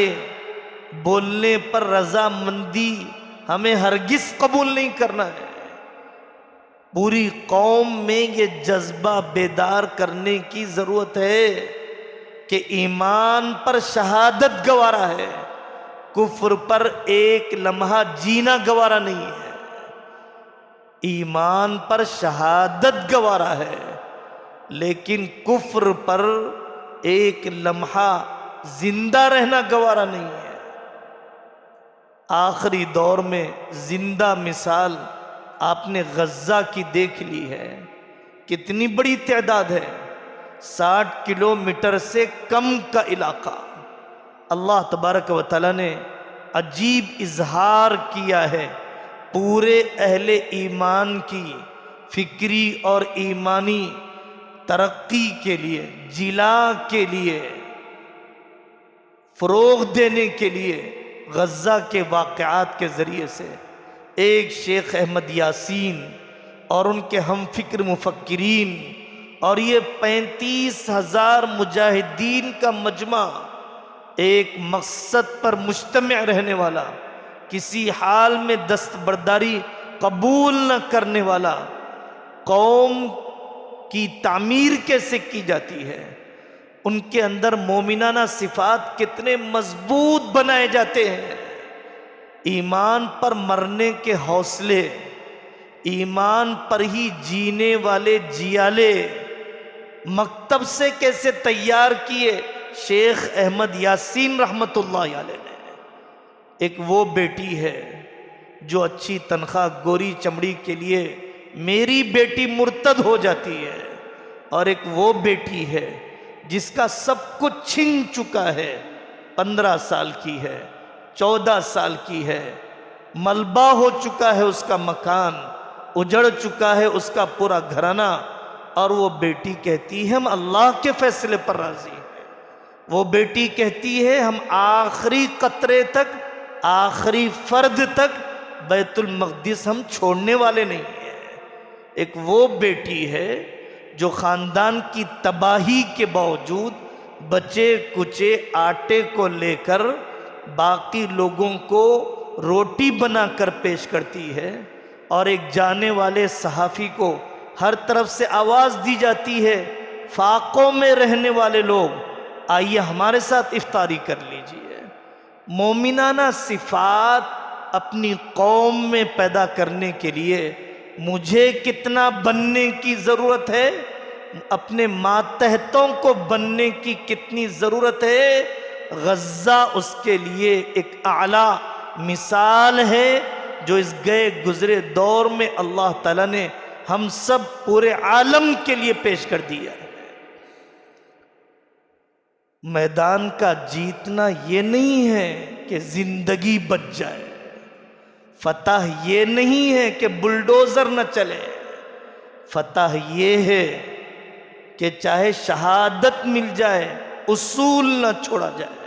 بولنے پر رضامندی ہمیں ہرگز قبول نہیں کرنا ہے۔ پوری قوم میں یہ جذبہ بیدار کرنے کی ضرورت ہے کہ ایمان پر شہادت گوارا ہے، کفر پر ایک لمحہ جینا گوارا نہیں ہے۔ ایمان پر شہادت گوارا ہے لیکن کفر پر ایک لمحہ زندہ رہنا گوارا نہیں ہے۔ آخری دور میں زندہ مثال آپ نے غزہ کی دیکھ لی ہے، کتنی بڑی تعداد ہے، 60 کلومیٹر سے کم کا علاقہ۔ اللہ تبارک و تعالیٰ نے عجیب اظہار کیا ہے پورے اہل ایمان کی فکری اور ایمانی ترقی کے لیے، جلا کے لیے، فروغ دینے کے لیے غزہ کے واقعات کے ذریعے سے۔ ایک شیخ احمد یاسین اور ان کے ہم فکر مفکرین اور یہ 35,000 مجاہدین کا مجمع، ایک مقصد پر مجتمع رہنے والا، کسی حال میں دستبرداری قبول نہ کرنے والا۔ قوم کی تعمیر کیسے کی جاتی ہے، ان کے اندر مومنانہ صفات کتنے مضبوط بنائے جاتے ہیں، ایمان پر مرنے کے حوصلے، ایمان پر ہی جینے والے جیالے مکتب سے کیسے تیار کیے شیخ احمد یاسین رحمت اللہ علیہ نے۔ ایک وہ بیٹی ہے جو اچھی تنخواہ گوری چمڑی کے لیے میری بیٹی مرتد ہو جاتی ہے، اور ایک وہ بیٹی ہے جس کا سب کچھ چھن چکا ہے، 15 سال کی ہے، 14 سال کی ہے، ملبہ ہو چکا ہے اس کا مکان، اجڑ چکا ہے اس کا پورا گھرانہ، اور وہ بیٹی کہتی ہے ہم اللہ کے فیصلے پر راضی ہیں۔ وہ بیٹی کہتی ہے ہم آخری قطرے تک، آخری فرد تک بیت المقدس ہم چھوڑنے والے نہیں ہیں۔ ایک وہ بیٹی ہے جو خاندان کی تباہی کے باوجود بچے کچے آٹے کو لے کر باقی لوگوں کو روٹی بنا کر پیش کرتی ہے، اور ایک جانے والے صحافی کو ہر طرف سے آواز دی جاتی ہے فاقوں میں رہنے والے لوگ آئیے ہمارے ساتھ افطاری کر لیجئے۔ مومنانہ صفات اپنی قوم میں پیدا کرنے کے لیے مجھے کتنا بننے کی ضرورت ہے، اپنے ماتحتوں کو بننے کی کتنی ضرورت ہے۔ غزہ اس کے لیے ایک اعلیٰ مثال ہے جو اس گئے گزرے دور میں اللہ تعالیٰ نے ہم سب پورے عالم کے لیے پیش کر دیا ہے۔ میدان کا جیتنا یہ نہیں ہے کہ زندگی بچ جائے، فتح یہ نہیں ہے کہ بلڈوزر نہ چلے، فتح یہ ہے کہ چاہے شہادت مل جائے اصول نہ چھوڑا جائے۔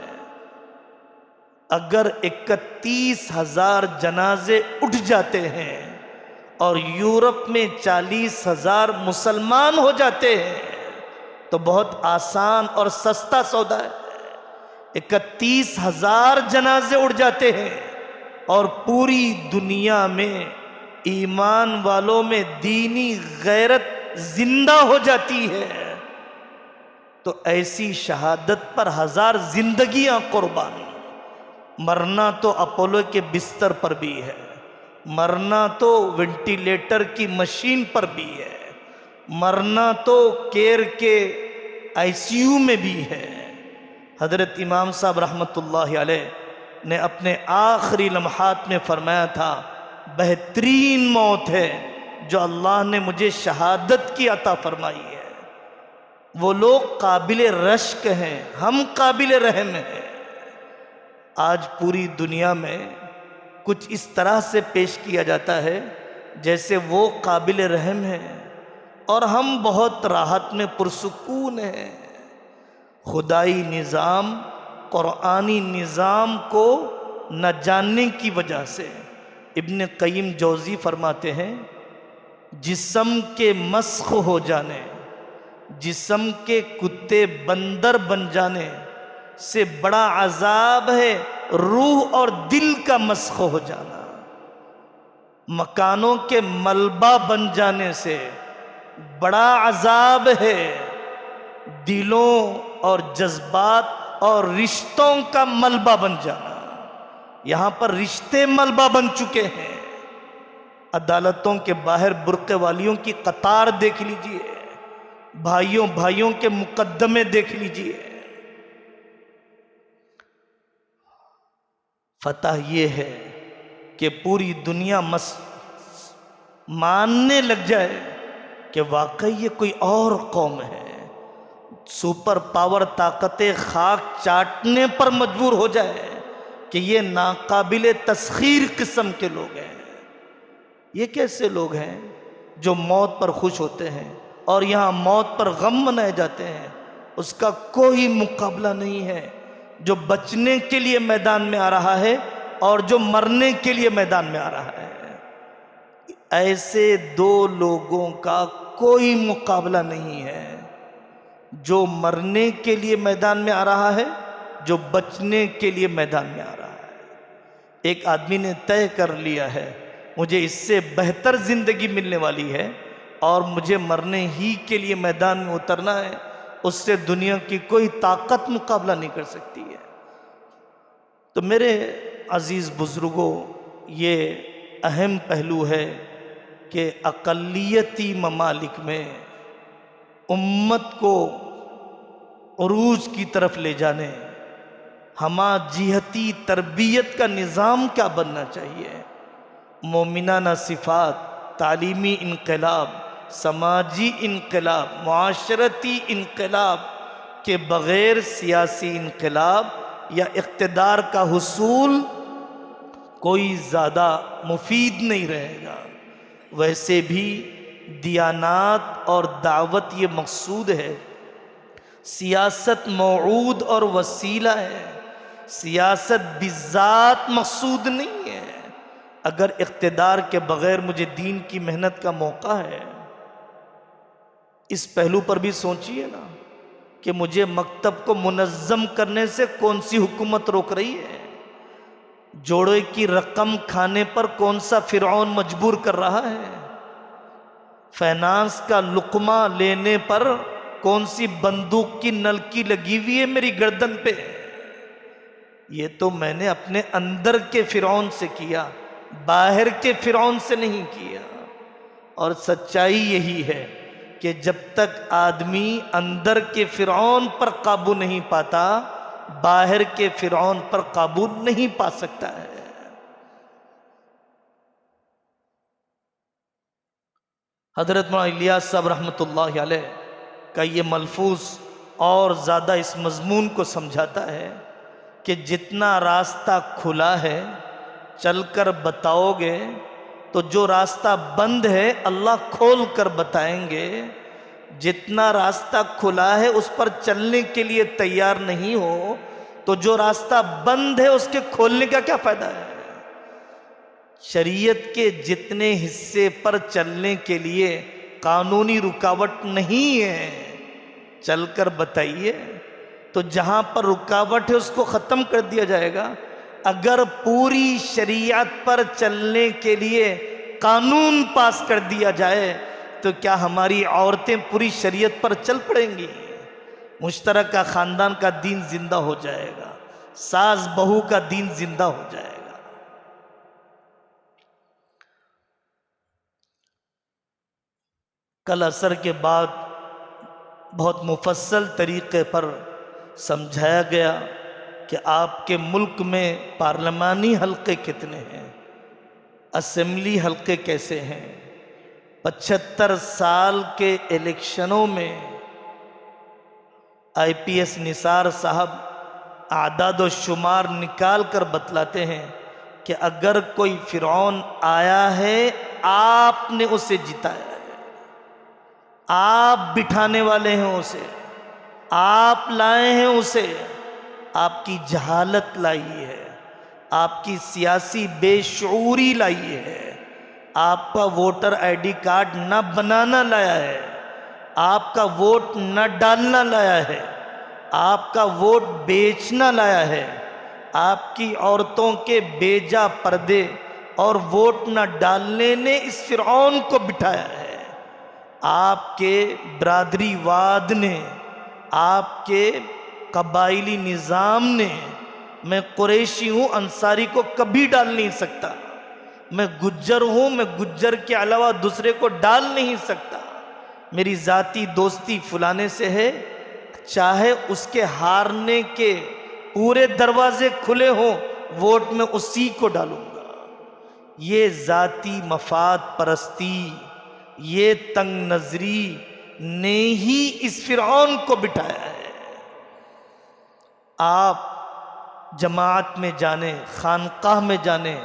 اگر 31,000 جنازے اٹھ جاتے ہیں اور یورپ میں 40,000 مسلمان ہو جاتے ہیں تو بہت آسان اور سستا سودا ہے۔ 31,000 جنازے اٹھ جاتے ہیں اور پوری دنیا میں ایمان والوں میں دینی غیرت زندہ ہو جاتی ہے، تو ایسی شہادت پر 1000 زندگیاں قربان۔ مرنا تو اپولو کے بستر پر بھی ہے، مرنا تو وینٹیلیٹر کی مشین پر بھی ہے، مرنا تو کیئر کے ICU میں بھی ہے۔ حضرت امام صاحب رحمۃ اللہ علیہ نے اپنے آخری لمحات میں فرمایا تھا، بہترین موت ہے جو اللہ نے مجھے شہادت کی عطا فرمائی ہے۔ وہ لوگ قابل رشک ہیں، ہم قابل رحم ہیں۔ آج پوری دنیا میں کچھ اس طرح سے پیش کیا جاتا ہے جیسے وہ قابل رحم ہیں اور ہم بہت راحت میں پرسکون ہیں۔ خدائی نظام، قرآنی نظام کو نہ جاننے کی وجہ سے ابن قیم جوزی فرماتے ہیں، جسم کے مسخ ہو جانے، جسم کے کتے بندر بن جانے سے بڑا عذاب ہے روح اور دل کا مسخ ہو جانا۔ مکانوں کے ملبہ بن جانے سے بڑا عذاب ہے دلوں اور جذبات اور رشتوں کا ملبہ بن جانا۔ یہاں پر رشتے ملبہ بن چکے ہیں۔ عدالتوں کے باہر برقع والیوں کی قطار دیکھ لیجئے، بھائیوں بھائیوں کے مقدمے دیکھ لیجئے۔ فتح یہ ہے کہ پوری دنیا ماننے لگ جائے کہ واقعی یہ کوئی اور قوم ہے، سپر پاور طاقتیں خاک چاٹنے پر مجبور ہو جائے کہ یہ ناقابل تسخیر قسم کے لوگ ہیں۔ یہ کیسے لوگ ہیں جو موت پر خوش ہوتے ہیں اور یہاں موت پر غم منائے جاتے ہیں؟ اس کا کوئی مقابلہ نہیں ہے جو بچنے کے لیے میدان میں آ رہا ہے اور جو مرنے کے لیے میدان میں آ رہا ہے۔ ایسے دو لوگوں کا کوئی مقابلہ نہیں ہے، جو مرنے کے لیے میدان میں آ رہا ہے، جو بچنے کے لیے میدان میں آ رہا ہے۔ ایک آدمی نے طے کر لیا ہے مجھے اس سے بہتر زندگی ملنے والی ہے اور مجھے مرنے ہی کے لیے میدان میں اترنا ہے، اس سے دنیا کی کوئی طاقت مقابلہ نہیں کر سکتی ہے۔ تو میرے عزیز بزرگوں، یہ اہم پہلو ہے کہ اقلیتی ممالک میں امت کو عروج کی طرف لے جانے ہمہ جہتی تربیت کا نظام کیا بننا چاہیے۔ مومنانہ صفات، تعلیمی انقلاب، سماجی انقلاب، معاشرتی انقلاب کے بغیر سیاسی انقلاب یا اقتدار کا حصول کوئی زیادہ مفید نہیں رہے گا۔ ویسے بھی دیانات اور دعوت یہ مقصود ہے، سیاست موعود اور وسیلہ ہے، سیاست بذات مقصود نہیں ہے۔ اگر اقتدار کے بغیر مجھے دین کی محنت کا موقع ہے، اس پہلو پر بھی سوچئے نا کہ مجھے مکتب کو منظم کرنے سے کون سی حکومت روک رہی ہے؟ جوڑے کی رقم کھانے پر کون سا فرعون مجبور کر رہا ہے؟ فائنانس کا لقمہ لینے پر کون سی بندوق کی نلکی لگی ہوئی ہے میری گردن پہ؟ یہ تو میں نے اپنے اندر کے فرعون سے کیا، باہر کے فرعون سے نہیں کیا۔ اور سچائی یہی ہے کہ جب تک آدمی اندر کے فرعون پر قابو نہیں پاتا، باہر کے فرعون پر قابو نہیں پا سکتا ہے۔ حضرت مولانا الیاس صاحب رحمۃ اللہ علیہ کا یہ ملفوظ اور زیادہ اس مضمون کو سمجھاتا ہے کہ جتنا راستہ کھلا ہے چل کر بتاؤ گے تو جو راستہ بند ہے اللہ کھول کر بتائیں گے۔ جتنا راستہ کھلا ہے اس پر چلنے کے لیے تیار نہیں ہو تو جو راستہ بند ہے اس کے کھولنے کا کیا فائدہ ہے؟ شریعت کے جتنے حصے پر چلنے کے لیے قانونی رکاوٹ نہیں ہے، چل کر بتائیے۔ تو جہاں پر رکاوٹ ہے اس کو ختم کر دیا جائے گا۔ اگر پوری شریعت پر چلنے کے لیے قانون پاس کر دیا جائے تو کیا ہماری عورتیں پوری شریعت پر چل پڑیں گی؟ مشترکہ خاندان کا دین زندہ ہو جائے گا، ساس بہو کا دین زندہ ہو جائے گا۔ کل عصر کے بعد بہت مفصل طریقے پر سمجھایا گیا کہ آپ کے ملک میں پارلیمانی حلقے کتنے ہیں، اسمبلی حلقے کیسے ہیں۔ 75 سال کے الیکشنوں میں آئی پی ایس نثار صاحب اعداد و شمار نکال کر بتلاتے ہیں کہ اگر کوئی فرعون آیا ہے آپ نے اسے جتایا ہے، آپ بٹھانے والے ہیں اسے، آپ لائے ہیں اسے، آپ کی جہالت لائی ہے، آپ کی سیاسی بے شعوری لائی ہے، آپ کا ووٹر آئی ڈی کارڈ نہ بنانا لایا ہے، آپ کا ووٹ نہ ڈالنا لایا ہے، آپ کا ووٹ بیچنا لایا ہے، آپ کی عورتوں کے بیجا پردے اور ووٹ نہ ڈالنے نے اس فرعون کو بٹھایا ہے۔ آپ کے برادری واد نے، آپ کے قبائلی نظام نے، میں قریشی ہوں انصاری کو کبھی ڈال نہیں سکتا، میں گجر ہوں میں گجر کے علاوہ دوسرے کو ڈال نہیں سکتا، میری ذاتی دوستی فلانے سے ہے، چاہے اس کے ہارنے کے پورے دروازے کھلے ہوں ووٹ میں اسی کو ڈالوں گا۔ یہ ذاتی مفاد پرستی، یہ تنگ نظری نے ہی اس فرعون کو بٹھایا ہے۔ آپ جماعت میں جانے، خانقاہ میں جانے،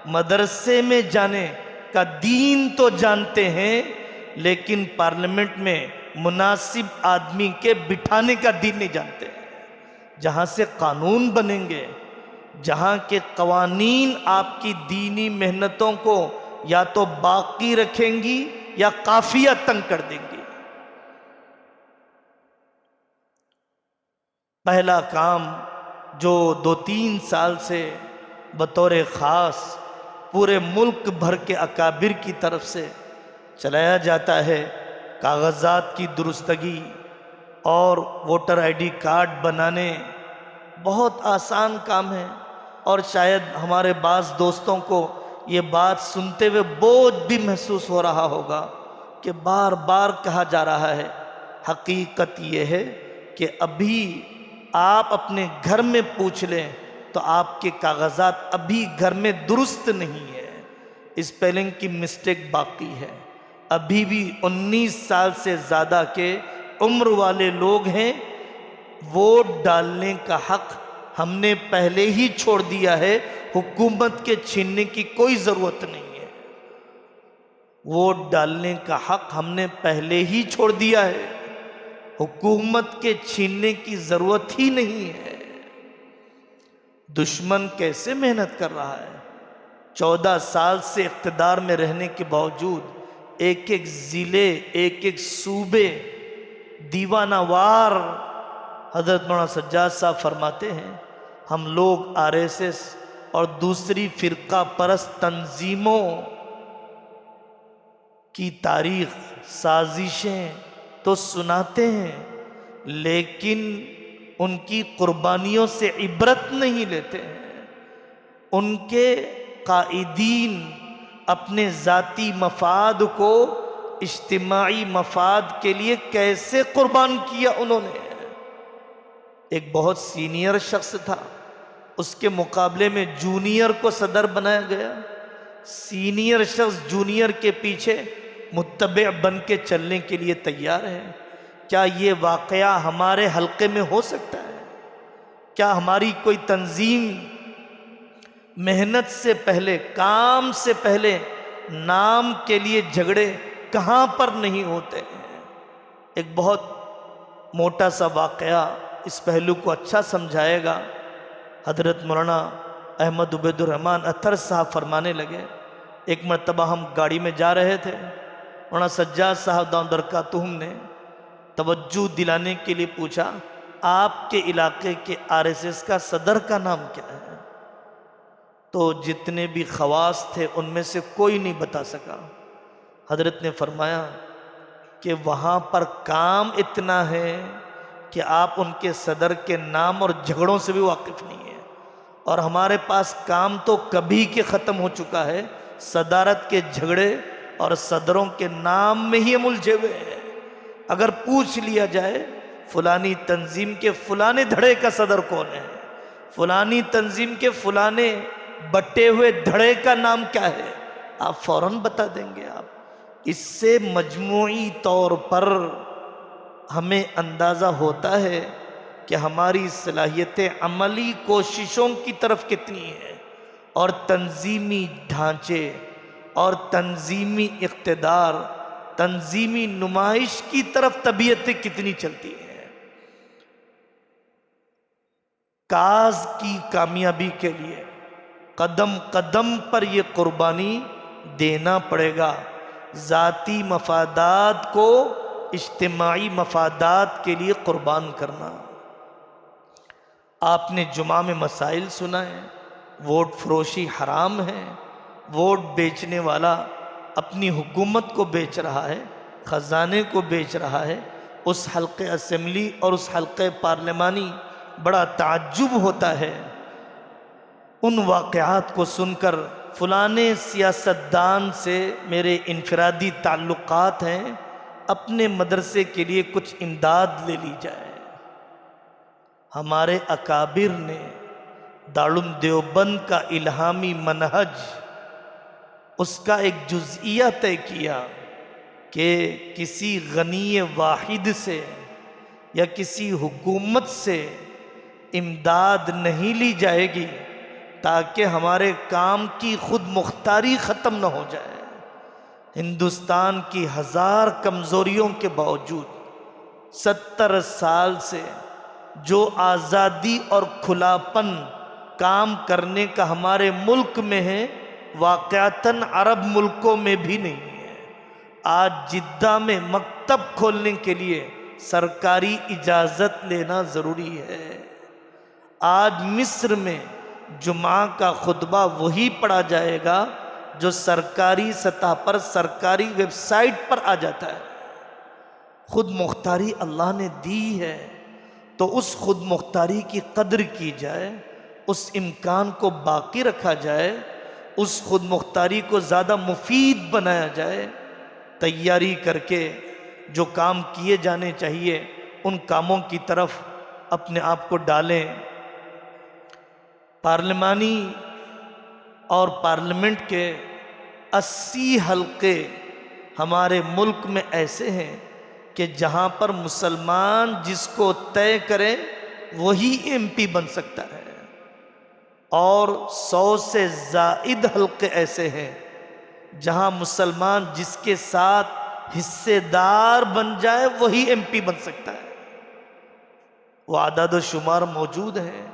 مدرسے میں جانے کا دین تو جانتے ہیں، لیکن پارلیمنٹ میں مناسب آدمی کے بٹھانے کا دین نہیں جانتے ہیں۔ جہاں سے قانون بنیں گے، جہاں کے قوانین آپ کی دینی محنتوں کو یا تو باقی رکھیں گی یا قافیہ تنگ کر دیں گی۔ پہلا کام جو 2-3 سال سے بطور خاص پورے ملک بھر کے اکابر کی طرف سے چلایا جاتا ہے، کاغذات کی درستگی اور ووٹر آئی ڈی کارڈ بنانے بہت آسان کام ہے، اور شاید ہمارے بعض دوستوں کو یہ بات سنتے ہوئے بوجھ بھی محسوس ہو رہا ہوگا کہ بار بار کہا جا رہا ہے۔ حقیقت یہ ہے کہ ابھی آپ اپنے گھر میں پوچھ لیں تو آپ کے کاغذات ابھی گھر میں درست نہیں ہے، اسپیلنگ کی مسٹیک باقی ہے، ابھی بھی 19 سال سے زیادہ کے عمر والے لوگ ہیں۔ ووٹ ڈالنے کا حق ہم نے پہلے ہی چھوڑ دیا ہے، حکومت کے چھیننے کی کوئی ضرورت نہیں ہے۔ ووٹ ڈالنے کا حق ہم نے پہلے ہی چھوڑ دیا ہے، حکومت کے چھیننے کی ضرورت ہی نہیں ہے۔ دشمن کیسے محنت کر رہا ہے؟ 14 سال سے اقتدار میں رہنے کے باوجود ایک ایک ضلع، ایک ایک صوبے دیوانہ وار۔ حضرت مولانا سجاد صاحب فرماتے ہیں ہم لوگ آر ایس ایس اور دوسری فرقہ پرست تنظیموں کی تاریخ، سازشیں تو سناتے ہیں، لیکن ان کی قربانیوں سے عبرت نہیں لیتے ہیں۔ ان کے قائدین اپنے ذاتی مفاد کو اجتماعی مفاد کے لیے کیسے قربان کیا انہوں نے۔ ایک بہت سینئر شخص تھا، اس کے مقابلے میں جونیئر کو صدر بنایا گیا، سینئر شخص جونیئر کے پیچھے متبع بن کے چلنے کے لیے تیار ہے۔ کیا یہ واقعہ ہمارے حلقے میں ہو سکتا ہے؟ کیا ہماری کوئی تنظیم محنت سے پہلے، کام سے پہلے نام کے لیے جھگڑے کہاں پر نہیں ہوتے ہیں؟ ایک بہت موٹا سا واقعہ اس پہلو کو اچھا سمجھائے گا۔ حضرت مولانا احمد عبید الرحمن اطہر صاحب فرمانے لگے، ایک مرتبہ ہم گاڑی میں جا رہے تھے، مولانا سجاد صاحب دامت برکاتہم نے توجہ دلانے کے لیے پوچھا، آپ کے علاقے کے RSS کا صدر کا نام کیا ہے؟ تو جتنے بھی خواص تھے ان میں سے کوئی نہیں بتا سکا۔ حضرت نے فرمایا کہ وہاں پر کام اتنا ہے کہ آپ ان کے صدر کے نام اور جھگڑوں سے بھی واقف نہیں ہیں، اور ہمارے پاس کام تو کبھی کے ختم ہو چکا ہے، صدارت کے جھگڑے اور صدروں کے نام میں ہی ہم الجھے ہوئے ہیں۔ اگر پوچھ لیا جائے فلانی تنظیم کے فلانے دھڑے کا صدر کون ہے، فلانی تنظیم کے فلانے بٹے ہوئے دھڑے کا نام کیا ہے، آپ فوراً بتا دیں گے۔ آپ اس سے مجموعی طور پر ہمیں اندازہ ہوتا ہے کہ ہماری صلاحیت عملی کوششوں کی طرف کتنی ہے، اور تنظیمی ڈھانچے اور تنظیمی اقتدار، تنظیمی نمائش کی طرف طبیعتیں کتنی چلتی ہیں۔ کاز کی کامیابی کے لیے قدم قدم پر یہ قربانی دینا پڑے گا، ذاتی مفادات کو اجتماعی مفادات کے لیے قربان کرنا۔ آپ نے جمعہ میں مسائل سنا ہے، ووٹ فروشی حرام ہے، ووٹ بیچنے والا اپنی حکومت کو بیچ رہا ہے، خزانے کو بیچ رہا ہے۔ اس حلقے اسمبلی اور اس حلقے پارلیمانی بڑا تعجب ہوتا ہے ان واقعات کو سن کر۔ فلانے سیاستدان سے میرے انفرادی تعلقات ہیں، اپنے مدرسے کے لیے کچھ امداد لے لی جائے۔ ہمارے اکابر نے دارالعلوم دیوبند کا الہامی منہج، اس کا ایک جزئیہ طے کیا کہ کسی غنی واحد سے یا کسی حکومت سے امداد نہیں لی جائے گی تاکہ ہمارے کام کی خود مختاری ختم نہ ہو جائے۔ ہندوستان کی ہزار کمزوریوں کے باوجود 70 سال سے جو آزادی اور کھلاپن کام کرنے کا ہمارے ملک میں ہے، واقعتاً عرب ملکوں میں بھی نہیں ہے۔ آج جدہ میں مکتب کھولنے کے لیے سرکاری اجازت لینا ضروری ہے۔ آج مصر میں جمعہ کا خطبہ وہی پڑھا جائے گا جو سرکاری سطح پر سرکاری ویب سائٹ پر آ جاتا ہے۔ خود مختاری اللہ نے دی ہے تو اس خود مختاری کی قدر کی جائے، اس امکان کو باقی رکھا جائے، اس خود مختاری کو زیادہ مفید بنایا جائے۔ تیاری کر کے جو کام کیے جانے چاہیے ان کاموں کی طرف اپنے آپ کو ڈالیں۔ پارلیمانی اور پارلیمنٹ کے 80 حلقے ہمارے ملک میں ایسے ہیں کہ جہاں پر مسلمان جس کو طے کرے وہی MP بن سکتا ہے، اور 100 سے زائد حلقے ایسے ہیں جہاں مسلمان جس کے ساتھ حصے دار بن جائے وہی MP بن سکتا ہے۔ وہ اعداد و شمار موجود ہیں،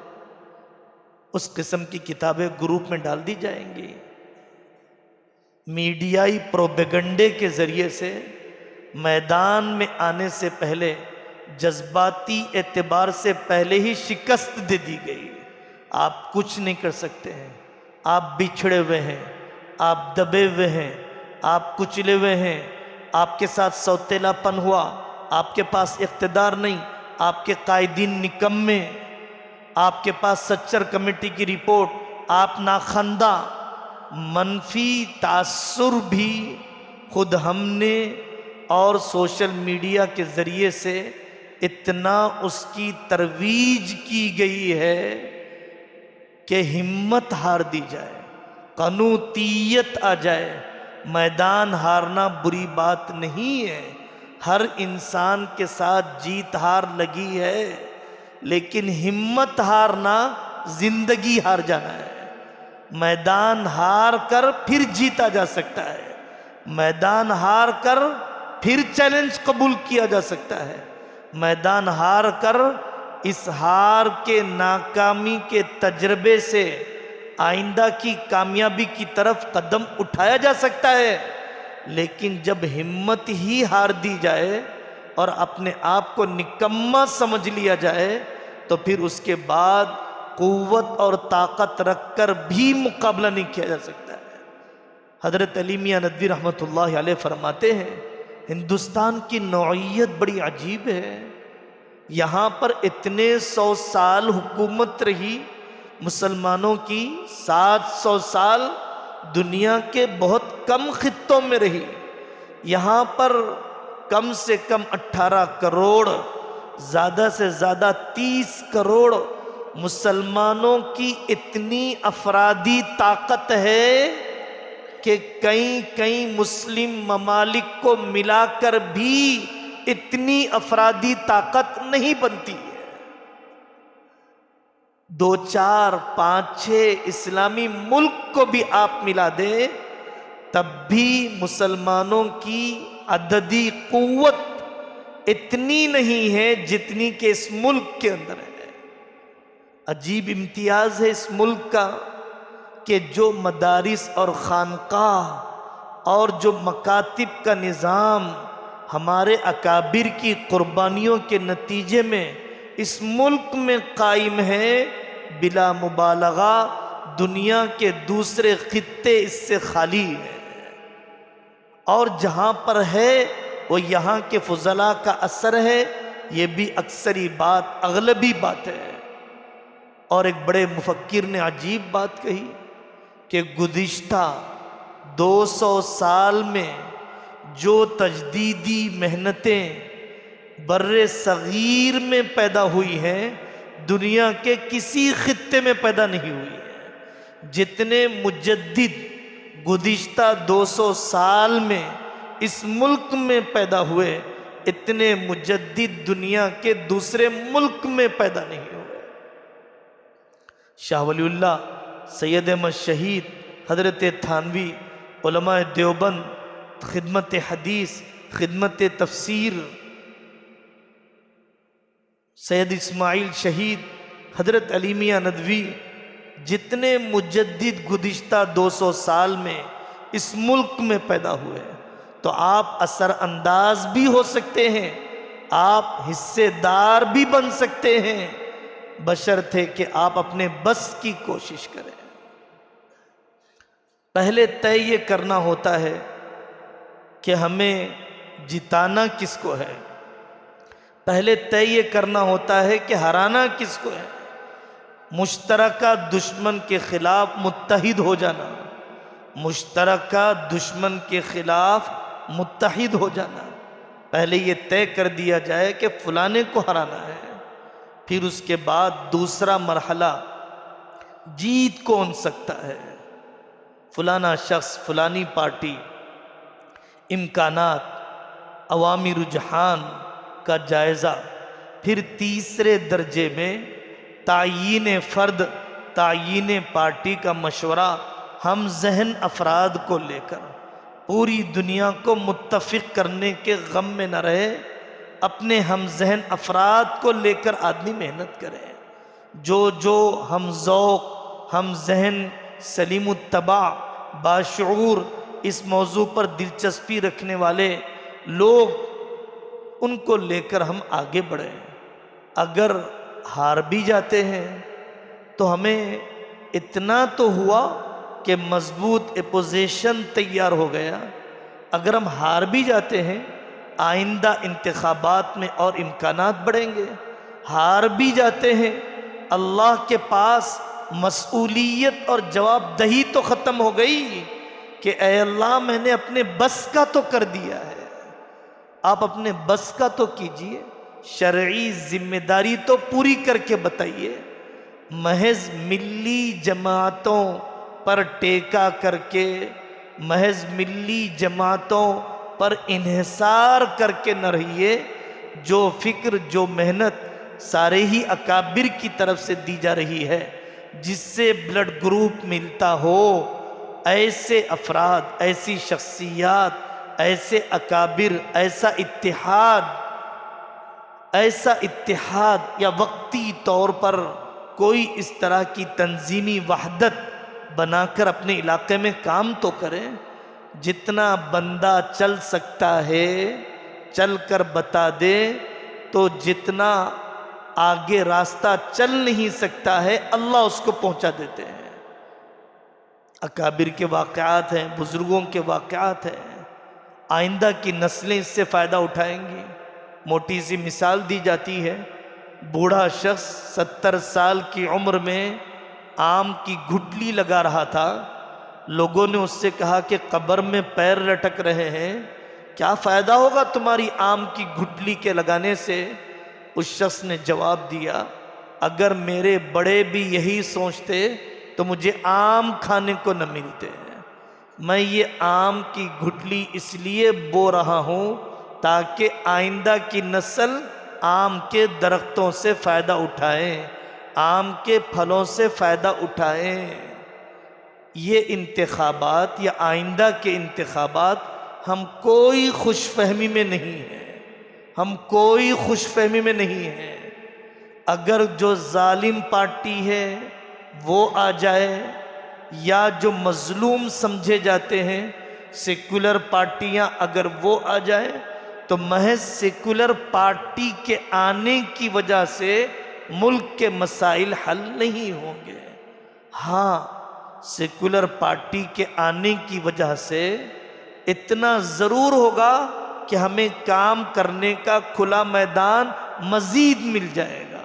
اس قسم کی کتابیں گروپ میں ڈال دی جائیں گی۔ میڈیائی پروپیگنڈے کے ذریعے سے میدان میں آنے سے پہلے جذباتی اعتبار سے پہلے ہی شکست دے دی گئی۔ آپ کچھ نہیں کر سکتے ہیں، آپ بچھڑے ہوئے ہیں، آپ دبے ہوئے ہیں، آپ کچلے ہوئے ہیں، آپ کے ساتھ سوتیلا پن ہوا، آپ کے پاس اقتدار نہیں، آپ کے قائدین نکمے، آپ کے پاس سچر کمیٹی کی رپورٹ، آپ ناخندہ۔ منفی تاثر بھی خود ہم نے اور سوشل میڈیا کے ذریعے سے اتنا اس کی ترویج کی گئی ہے کہ ہمت ہار دی جائے، قنوطیت آ جائے۔ میدان ہارنا بری بات نہیں ہے، ہر انسان کے ساتھ جیت ہار لگی ہے، لیکن ہمت ہارنا زندگی ہار جانا ہے۔ میدان ہار کر پھر جیتا جا سکتا ہے، میدان ہار کر پھر چیلنج قبول کیا جا سکتا ہے، میدان ہار کر اس ہار کے ناکامی کے تجربے سے آئندہ کی کامیابی کی طرف قدم اٹھایا جا سکتا ہے، لیکن جب ہمت ہی ہار دی جائے اور اپنے آپ کو نکما سمجھ لیا جائے تو پھر اس کے بعد قوت اور طاقت رکھ کر بھی مقابلہ نہیں کیا جا سکتا ہے۔ حضرت علی میاں ندوی رحمۃ اللہ علیہ فرماتے ہیں ہندوستان کی نوعیت بڑی عجیب ہے، یہاں پر اتنے 100 سال حکومت رہی مسلمانوں کی، 700 سال دنیا کے بہت کم خطوں میں رہی، یہاں پر کم سے کم 18 کروڑ، زیادہ سے زیادہ 30 کروڑ مسلمانوں کی اتنی افرادی طاقت ہے کہ کئی مسلم ممالک کو ملا کر بھی اتنی افرادی طاقت نہیں بنتی ہے۔ 2 4 5 6 اسلامی ملک کو بھی آپ ملا دیں تب بھی مسلمانوں کی عددی قوت اتنی نہیں ہے جتنی کہ اس ملک کے اندر ہے۔ عجیب امتیاز ہے اس ملک کا کہ جو مدارس اور خانقاہ اور جو مکاتب کا نظام ہمارے اکابر کی قربانیوں کے نتیجے میں اس ملک میں قائم ہے، بلا مبالغہ دنیا کے دوسرے خطے اس سے خالی ہیں، اور جہاں پر ہے وہ یہاں کے فضلاء کا اثر ہے، یہ بھی اکثری بات، اغلبی بات ہے۔ اور ایک بڑے مفکر نے عجیب بات کہی کہ گزشتہ 200 سال میں جو تجدیدی محنتیں بر صغیر میں پیدا ہوئی ہیں دنیا کے کسی خطے میں پیدا نہیں ہوئی ہیں۔ جتنے مجدد گزشتہ 200 سال میں اس ملک میں پیدا ہوئے اتنے مجدد دنیا کے دوسرے ملک میں پیدا نہیں ہوئے۔ شاہ ولی اللہ سید احمد شہید حضرت تھانوی، علماء دیوبند، خدمت حدیث، خدمت تفسیر، سید اسماعیل شہید، حضرت علی میاں ندوی، جتنے مجدد گزشتہ 200 سال میں اس ملک میں پیدا ہوئے تو آپ اثر انداز بھی ہو سکتے ہیں، آپ حصے دار بھی بن سکتے ہیں، بشرطے کہ آپ اپنے بس کی کوشش کریں۔ پہلے طے یہ کرنا ہوتا ہے کہ ہمیں جتانا کس کو ہے، پہلے طے یہ کرنا ہوتا ہے کہ ہرانا کس کو ہے۔ مشترکہ دشمن کے خلاف متحد ہو جانا، مشترکہ دشمن کے خلاف متحد ہو جانا، پہلے یہ طے کر دیا جائے کہ فلانے کو ہرانا ہے، پھر اس کے بعد دوسرا مرحلہ جیت کون سکتا ہے، فلانا شخص، فلانی پارٹی، امکانات، عوامی رجحان کا جائزہ، پھر تیسرے درجے میں تعیین فرد، تعیین پارٹی کا مشورہ ہم ذہن افراد کو لے کر پوری دنیا کو متفق کرنے کے غم میں نہ رہے، اپنے ہم ذہن افراد کو لے کر آدمی محنت کرے، جو ہم ذوق، ہم ذہن، سلیم الطبع، باشعور اس موضوع پر دلچسپی رکھنے والے لوگ، ان کو لے کر ہم آگے بڑھیں۔ اگر ہار بھی جاتے ہیں تو ہمیں اتنا تو ہوا کہ مضبوط اپوزیشن تیار ہو گیا، اگر ہم ہار بھی جاتے ہیں آئندہ انتخابات میں اور امکانات بڑھیں گے، ہار بھی جاتے ہیں اللہ کے پاس مسئولیت اور جواب دہی تو ختم ہو گئی کہ اے اللہ میں نے اپنے بس کا تو کر دیا ہے، آپ اپنے بس کا تو کیجئے، شرعی ذمہ داری تو پوری کر کے بتائیے۔ محض ملی جماعتوں پر ٹیکا کر کے، محض ملی جماعتوں پر انحصار کر کے نہ رہیے، جو فکر، جو محنت سارے ہی اکابر کی طرف سے دی جا رہی ہے، جس سے بلڈ گروپ ملتا ہو، ایسے افراد، ایسی شخصیات، ایسے اکابر، ایسا اتحاد ایسا اتحاد یا وقتی طور پر کوئی اس طرح کی تنظیمی وحدت بنا کر اپنے علاقے میں کام تو کرے. جتنا بندہ چل سکتا ہے چل کر بتا دے، تو جتنا آگے راستہ چل نہیں سکتا ہے اللہ اس کو پہنچا دیتے ہیں. اکابر کے واقعات ہیں، بزرگوں کے واقعات ہیں. آئندہ کی نسلیں اس سے فائدہ اٹھائیں گی. موٹی سی مثال دی جاتی ہے، بوڑھا شخص 70 سال کی عمر میں آم کی گٹلی لگا رہا تھا. لوگوں نے اس سے کہا کہ قبر میں پیر لٹک رہے ہیں، کیا فائدہ ہوگا تمہاری آم کی گٹلی کے لگانے سے؟ اس شخص نے جواب دیا، اگر میرے بڑے بھی یہی سوچتے تو مجھے آم کھانے کو نہ ملتے. میں یہ آم کی گٹلی اس لیے بو رہا ہوں تاکہ آئندہ کی نسل آم کے درختوں سے فائدہ اٹھائیں، آم کے پھلوں سے فائدہ اٹھائیں. یہ انتخابات یا آئندہ کے انتخابات ہم کوئی خوش فہمی میں نہیں ہیں، ہم کوئی خوش فہمی میں نہیں ہیں. اگر جو ظالم پارٹی ہے وہ آ جائے، یا جو مظلوم سمجھے جاتے ہیں سیکولر پارٹیاں اگر وہ آ جائیں، تو محض سیکولر پارٹی کے آنے کی وجہ سے ملک کے مسائل حل نہیں ہوں گے. ہاں، سیکولر پارٹی کے آنے کی وجہ سے اتنا ضرور ہوگا کہ ہمیں کام کرنے کا کھلا میدان مزید مل جائے گا،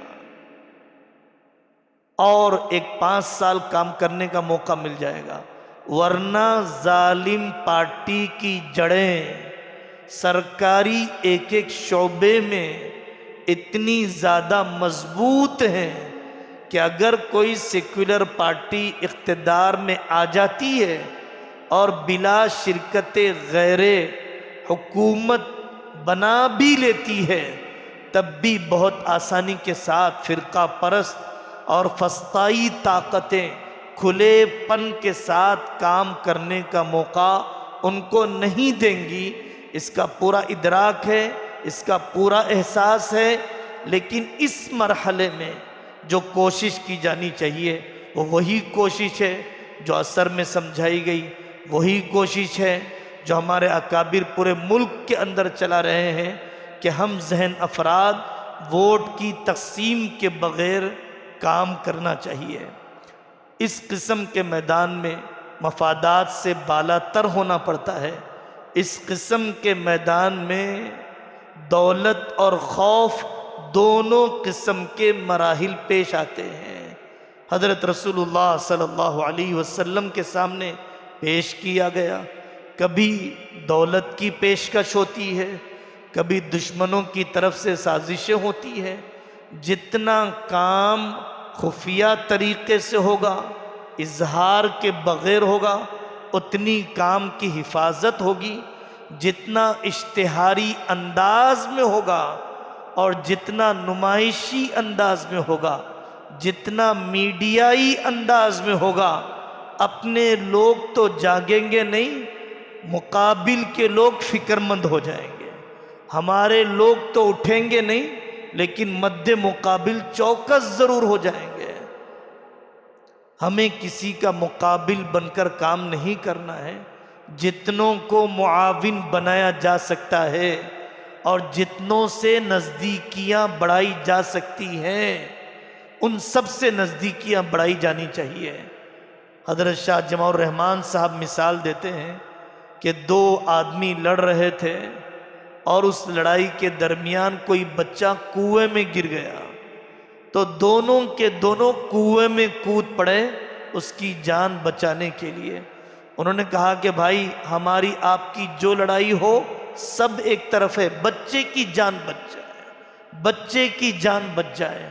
اور ایک 5 سال کام کرنے کا موقع مل جائے گا. ورنہ ظالم پارٹی کی جڑیں سرکاری ایک ایک شعبے میں اتنی زیادہ مضبوط ہیں کہ اگر کوئی سیکولر پارٹی اقتدار میں آ جاتی ہے اور بلا شرکت غیر حکومت بنا بھی لیتی ہے، تب بھی بہت آسانی کے ساتھ فرقہ پرست اور فسطائی طاقتیں کھلے پن کے ساتھ کام کرنے کا موقع ان کو نہیں دیں گی. اس کا پورا ادراک ہے، اس کا پورا احساس ہے. لیکن اس مرحلے میں جو کوشش کی جانی چاہیے وہ وہی کوشش ہے جو اثر میں سمجھائی گئی، وہی کوشش ہے جو ہمارے اکابر پورے ملک کے اندر چلا رہے ہیں کہ ہم ذہن افراد ووٹ کی تقسیم کے بغیر کام کرنا چاہیے. اس قسم کے میدان میں مفادات سے بالا تر ہونا پڑتا ہے. اس قسم کے میدان میں دولت اور خوف دونوں قسم کے مراحل پیش آتے ہیں. حضرت رسول اللہ صلی اللہ علیہ وسلم کے سامنے پیش کیا گیا. کبھی دولت کی پیشکش ہوتی ہے، کبھی دشمنوں کی طرف سے سازشیں ہوتی ہے. جتنا کام خفیہ طریقے سے ہوگا، اظہار کے بغیر ہوگا، اتنی کام کی حفاظت ہوگی. جتنا اشتہاری انداز میں ہوگا اور جتنا نمائشی انداز میں ہوگا، جتنا میڈیائی انداز میں ہوگا، اپنے لوگ تو جاگیں گے نہیں، مقابل کے لوگ فکر مند ہو جائیں گے. ہمارے لوگ تو اٹھیں گے نہیں، لیکن مد مقابل چوکس ضرور ہو جائیں گے. ہمیں کسی کا مقابل بن کر کام نہیں کرنا ہے. جتنوں کو معاون بنایا جا سکتا ہے اور جتنوں سے نزدیکیاں بڑھائی جا سکتی ہیں، ان سب سے نزدیکیاں بڑھائی جانی چاہیے. حضرت شاہ جمع الرحمن صاحب مثال دیتے ہیں کہ 2 آدمی لڑ رہے تھے اور اس لڑائی کے درمیان کوئی بچہ کنویں میں گر گیا، تو دونوں کے دونوں کنویں میں کود پڑے اس کی جان بچانے کے لیے. انہوں نے کہا کہ بھائی ہماری آپ کی جو لڑائی ہو سب ایک طرف ہے، بچے کی جان بچ جائے، بچے کی جان بچ جائے.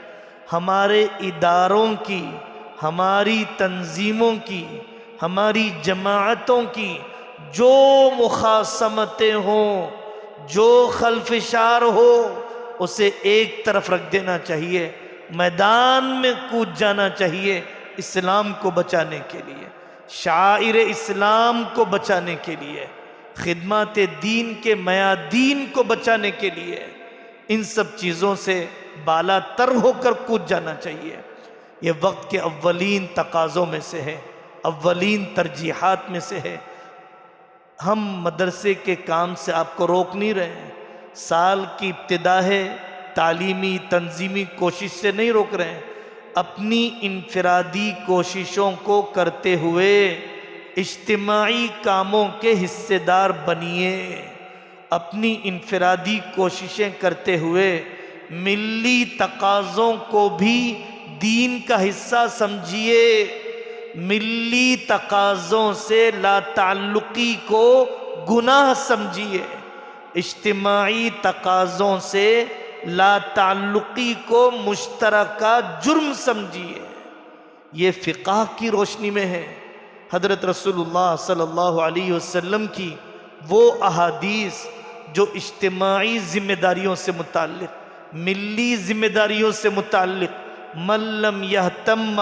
ہمارے اداروں کی، ہماری تنظیموں کی، ہماری جماعتوں کی جو مخاصمتیں ہوں، جو خلفشار ہو، اسے ایک طرف رکھ دینا چاہیے، میدان میں کود جانا چاہیے اسلام کو بچانے کے لیے، شعائر اسلام کو بچانے کے لیے، خدمات دین کے میادین کو بچانے کے لیے. ان سب چیزوں سے بالا تر ہو کر کود جانا چاہیے۔ یہ وقت کے اولین تقاضوں میں سے ہے، اولین ترجیحات میں سے ہے۔ ہم مدرسے کے کام سے آپ کو روک نہیں رہے ہیں، سال کی ابتدا ہے، تعلیمی تنظیمی کوشش سے نہیں روک رہے ہیں۔ اپنی انفرادی کوششوں کو کرتے ہوئے اجتماعی کاموں کے حصے دار بنیے، اپنی انفرادی کوششیں کرتے ہوئے ملی تقاضوں کو بھی دین کا حصہ سمجھیے، ملی تقاضوں سے لا تعلقی کو گناہ سمجھیے، اجتماعی تقاضوں سے لا تعلقی کو مشترکہ جرم سمجھیے۔ یہ فقہ کی روشنی میں ہے۔ حضرت رسول اللہ صلی اللہ علیہ وسلم کی وہ احادیث جو اجتماعی ذمہ داریوں سے متعلق، ملی ذمہ داریوں سے متعلق، من لم یہتم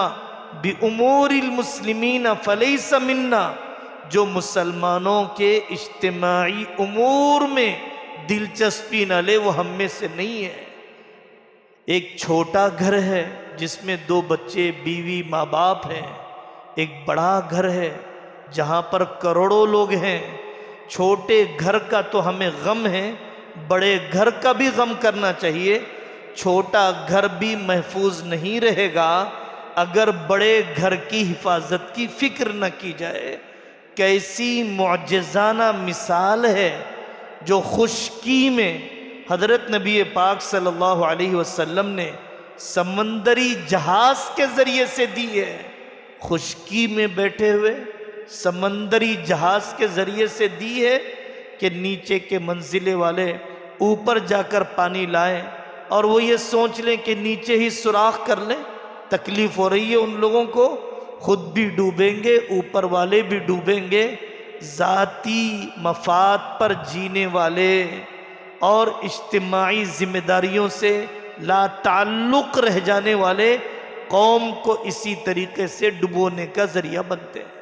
بامور المسلمین فلیس منا، جو مسلمانوں کے اجتماعی امور میں دلچسپی نہ لے وہ ہم میں سے نہیں ہے۔ ایک چھوٹا گھر ہے جس میں 2 بچے، بیوی، ماں باپ ہیں، ایک بڑا گھر ہے جہاں پر کروڑوں لوگ ہیں۔ چھوٹے گھر کا تو ہمیں غم ہے، بڑے گھر کا بھی غم کرنا چاہیے۔ چھوٹا گھر بھی محفوظ نہیں رہے گا اگر بڑے گھر کی حفاظت کی فکر نہ کی جائے۔ کیسی معجزانہ مثال ہے جو خشکی میں حضرت نبی پاک صلی اللہ علیہ وسلم نے سمندری جہاز کے ذریعے سے دی ہے۔ خشکی میں بیٹھے ہوئے سمندری جہاز کے ذریعے سے دی ہے کہ نیچے کے منزلے والے اوپر جا کر پانی لائیں اور وہ یہ سوچ لیں کہ نیچے ہی سوراخ کر لیں۔ تکلیف ہو رہی ہے ان لوگوں کو، خود بھی ڈوبیں گے، اوپر والے بھی ڈوبیں گے۔ ذاتی مفاد پر جینے والے اور اجتماعی ذمہ داریوں سے لا تعلق رہ جانے والے قوم کو اسی طریقے سے ڈبونے کا ذریعہ بنتے ہیں۔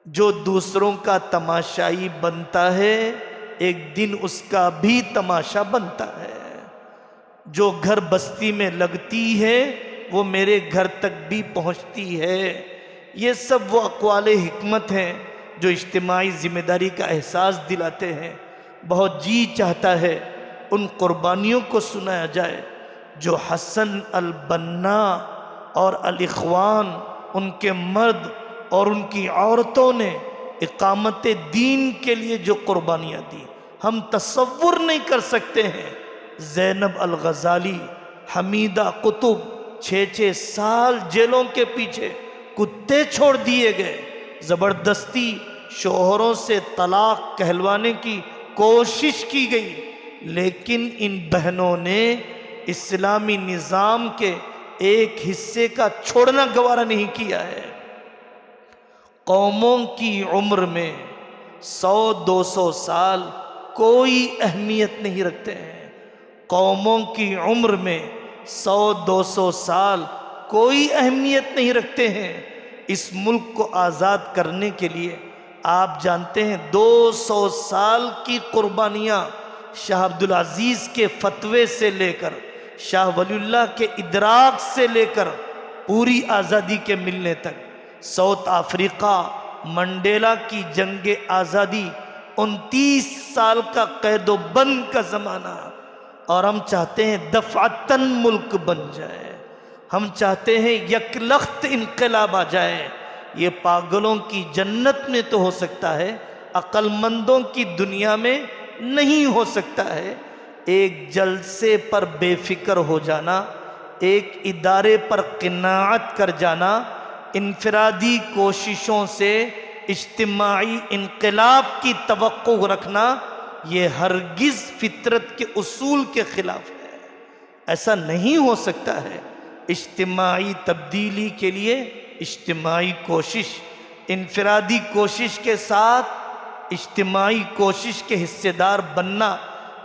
جو دوسروں کا تماشائی بنتا ہے ایک دن اس کا بھی تماشا بنتا ہے۔ جو گھر بستی میں لگتی ہے وہ میرے گھر تک بھی پہنچتی ہے۔ یہ سب وہ اقوال حکمت ہیں جو اجتماعی ذمہ داری کا احساس دلاتے ہیں۔ بہت جی چاہتا ہے ان قربانیوں کو سنایا جائے جو حسن البنا اور الاخوان، ان کے مرد اور ان کی عورتوں نے اقامت دین کے لیے جو قربانیاں دی، ہم تصور نہیں کر سکتے ہیں۔ زینب الغزالی، حمیدہ قطب 6 سال جیلوں کے پیچھے کتے چھوڑ دیے گئے، زبردستی شوہروں سے طلاق کہلوانے کی کوشش کی گئی، لیکن ان بہنوں نے اسلامی نظام کے ایک حصے کا چھوڑنا گوارا نہیں کیا ہے۔ قوموں کی عمر میں 100-200 سال کوئی اہمیت نہیں رکھتے ہیں۔ قوموں کی عمر میں 100-200 سال کوئی اہمیت نہیں رکھتے ہیں۔ اس ملک کو آزاد کرنے کے لیے آپ جانتے ہیں 200 سال کی قربانیاں، شاہ عبدالعزیز کے فتوے سے لے کر، شاہ ولی اللہ کے ادراک سے لے کر پوری آزادی کے ملنے تک، ساؤتھ افریقہ منڈیلا کی جنگ آزادی، 29 سال کا قید و بند کا زمانہ، اور ہم چاہتے ہیں دفعتاً ملک بن جائے، ہم چاہتے ہیں یک لخت انقلاب آ جائے۔ یہ پاگلوں کی جنت میں تو ہو سکتا ہے، عقل مندوں کی دنیا میں نہیں ہو سکتا ہے۔ ایک جلسے پر بے فکر ہو جانا، ایک ادارے پر قناعت کر جانا، انفرادی کوششوں سے اجتماعی انقلاب کی توقع رکھنا، یہ ہرگز فطرت کے اصول کے خلاف ہے۔ ایسا نہیں ہو سکتا ہے۔ اجتماعی تبدیلی کے لیے اجتماعی کوشش، انفرادی کوشش کے ساتھ اجتماعی کوشش کے حصے دار بننا،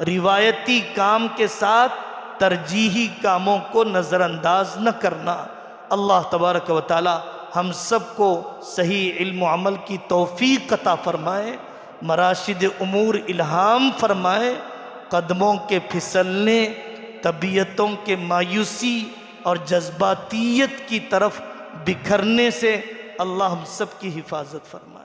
روایتی کام کے ساتھ ترجیحی کاموں کو نظر انداز نہ کرنا۔ اللہ تبارک و تعالی ہم سب کو صحیح علم و عمل کی توفیق عطا فرمائے، مراشد امور الہام فرمائے، قدموں کے پھسلنے، طبیعتوں کے مایوسی اور جذباتیت کی طرف بکھرنے سے اللہ ہم سب کی حفاظت فرمائے۔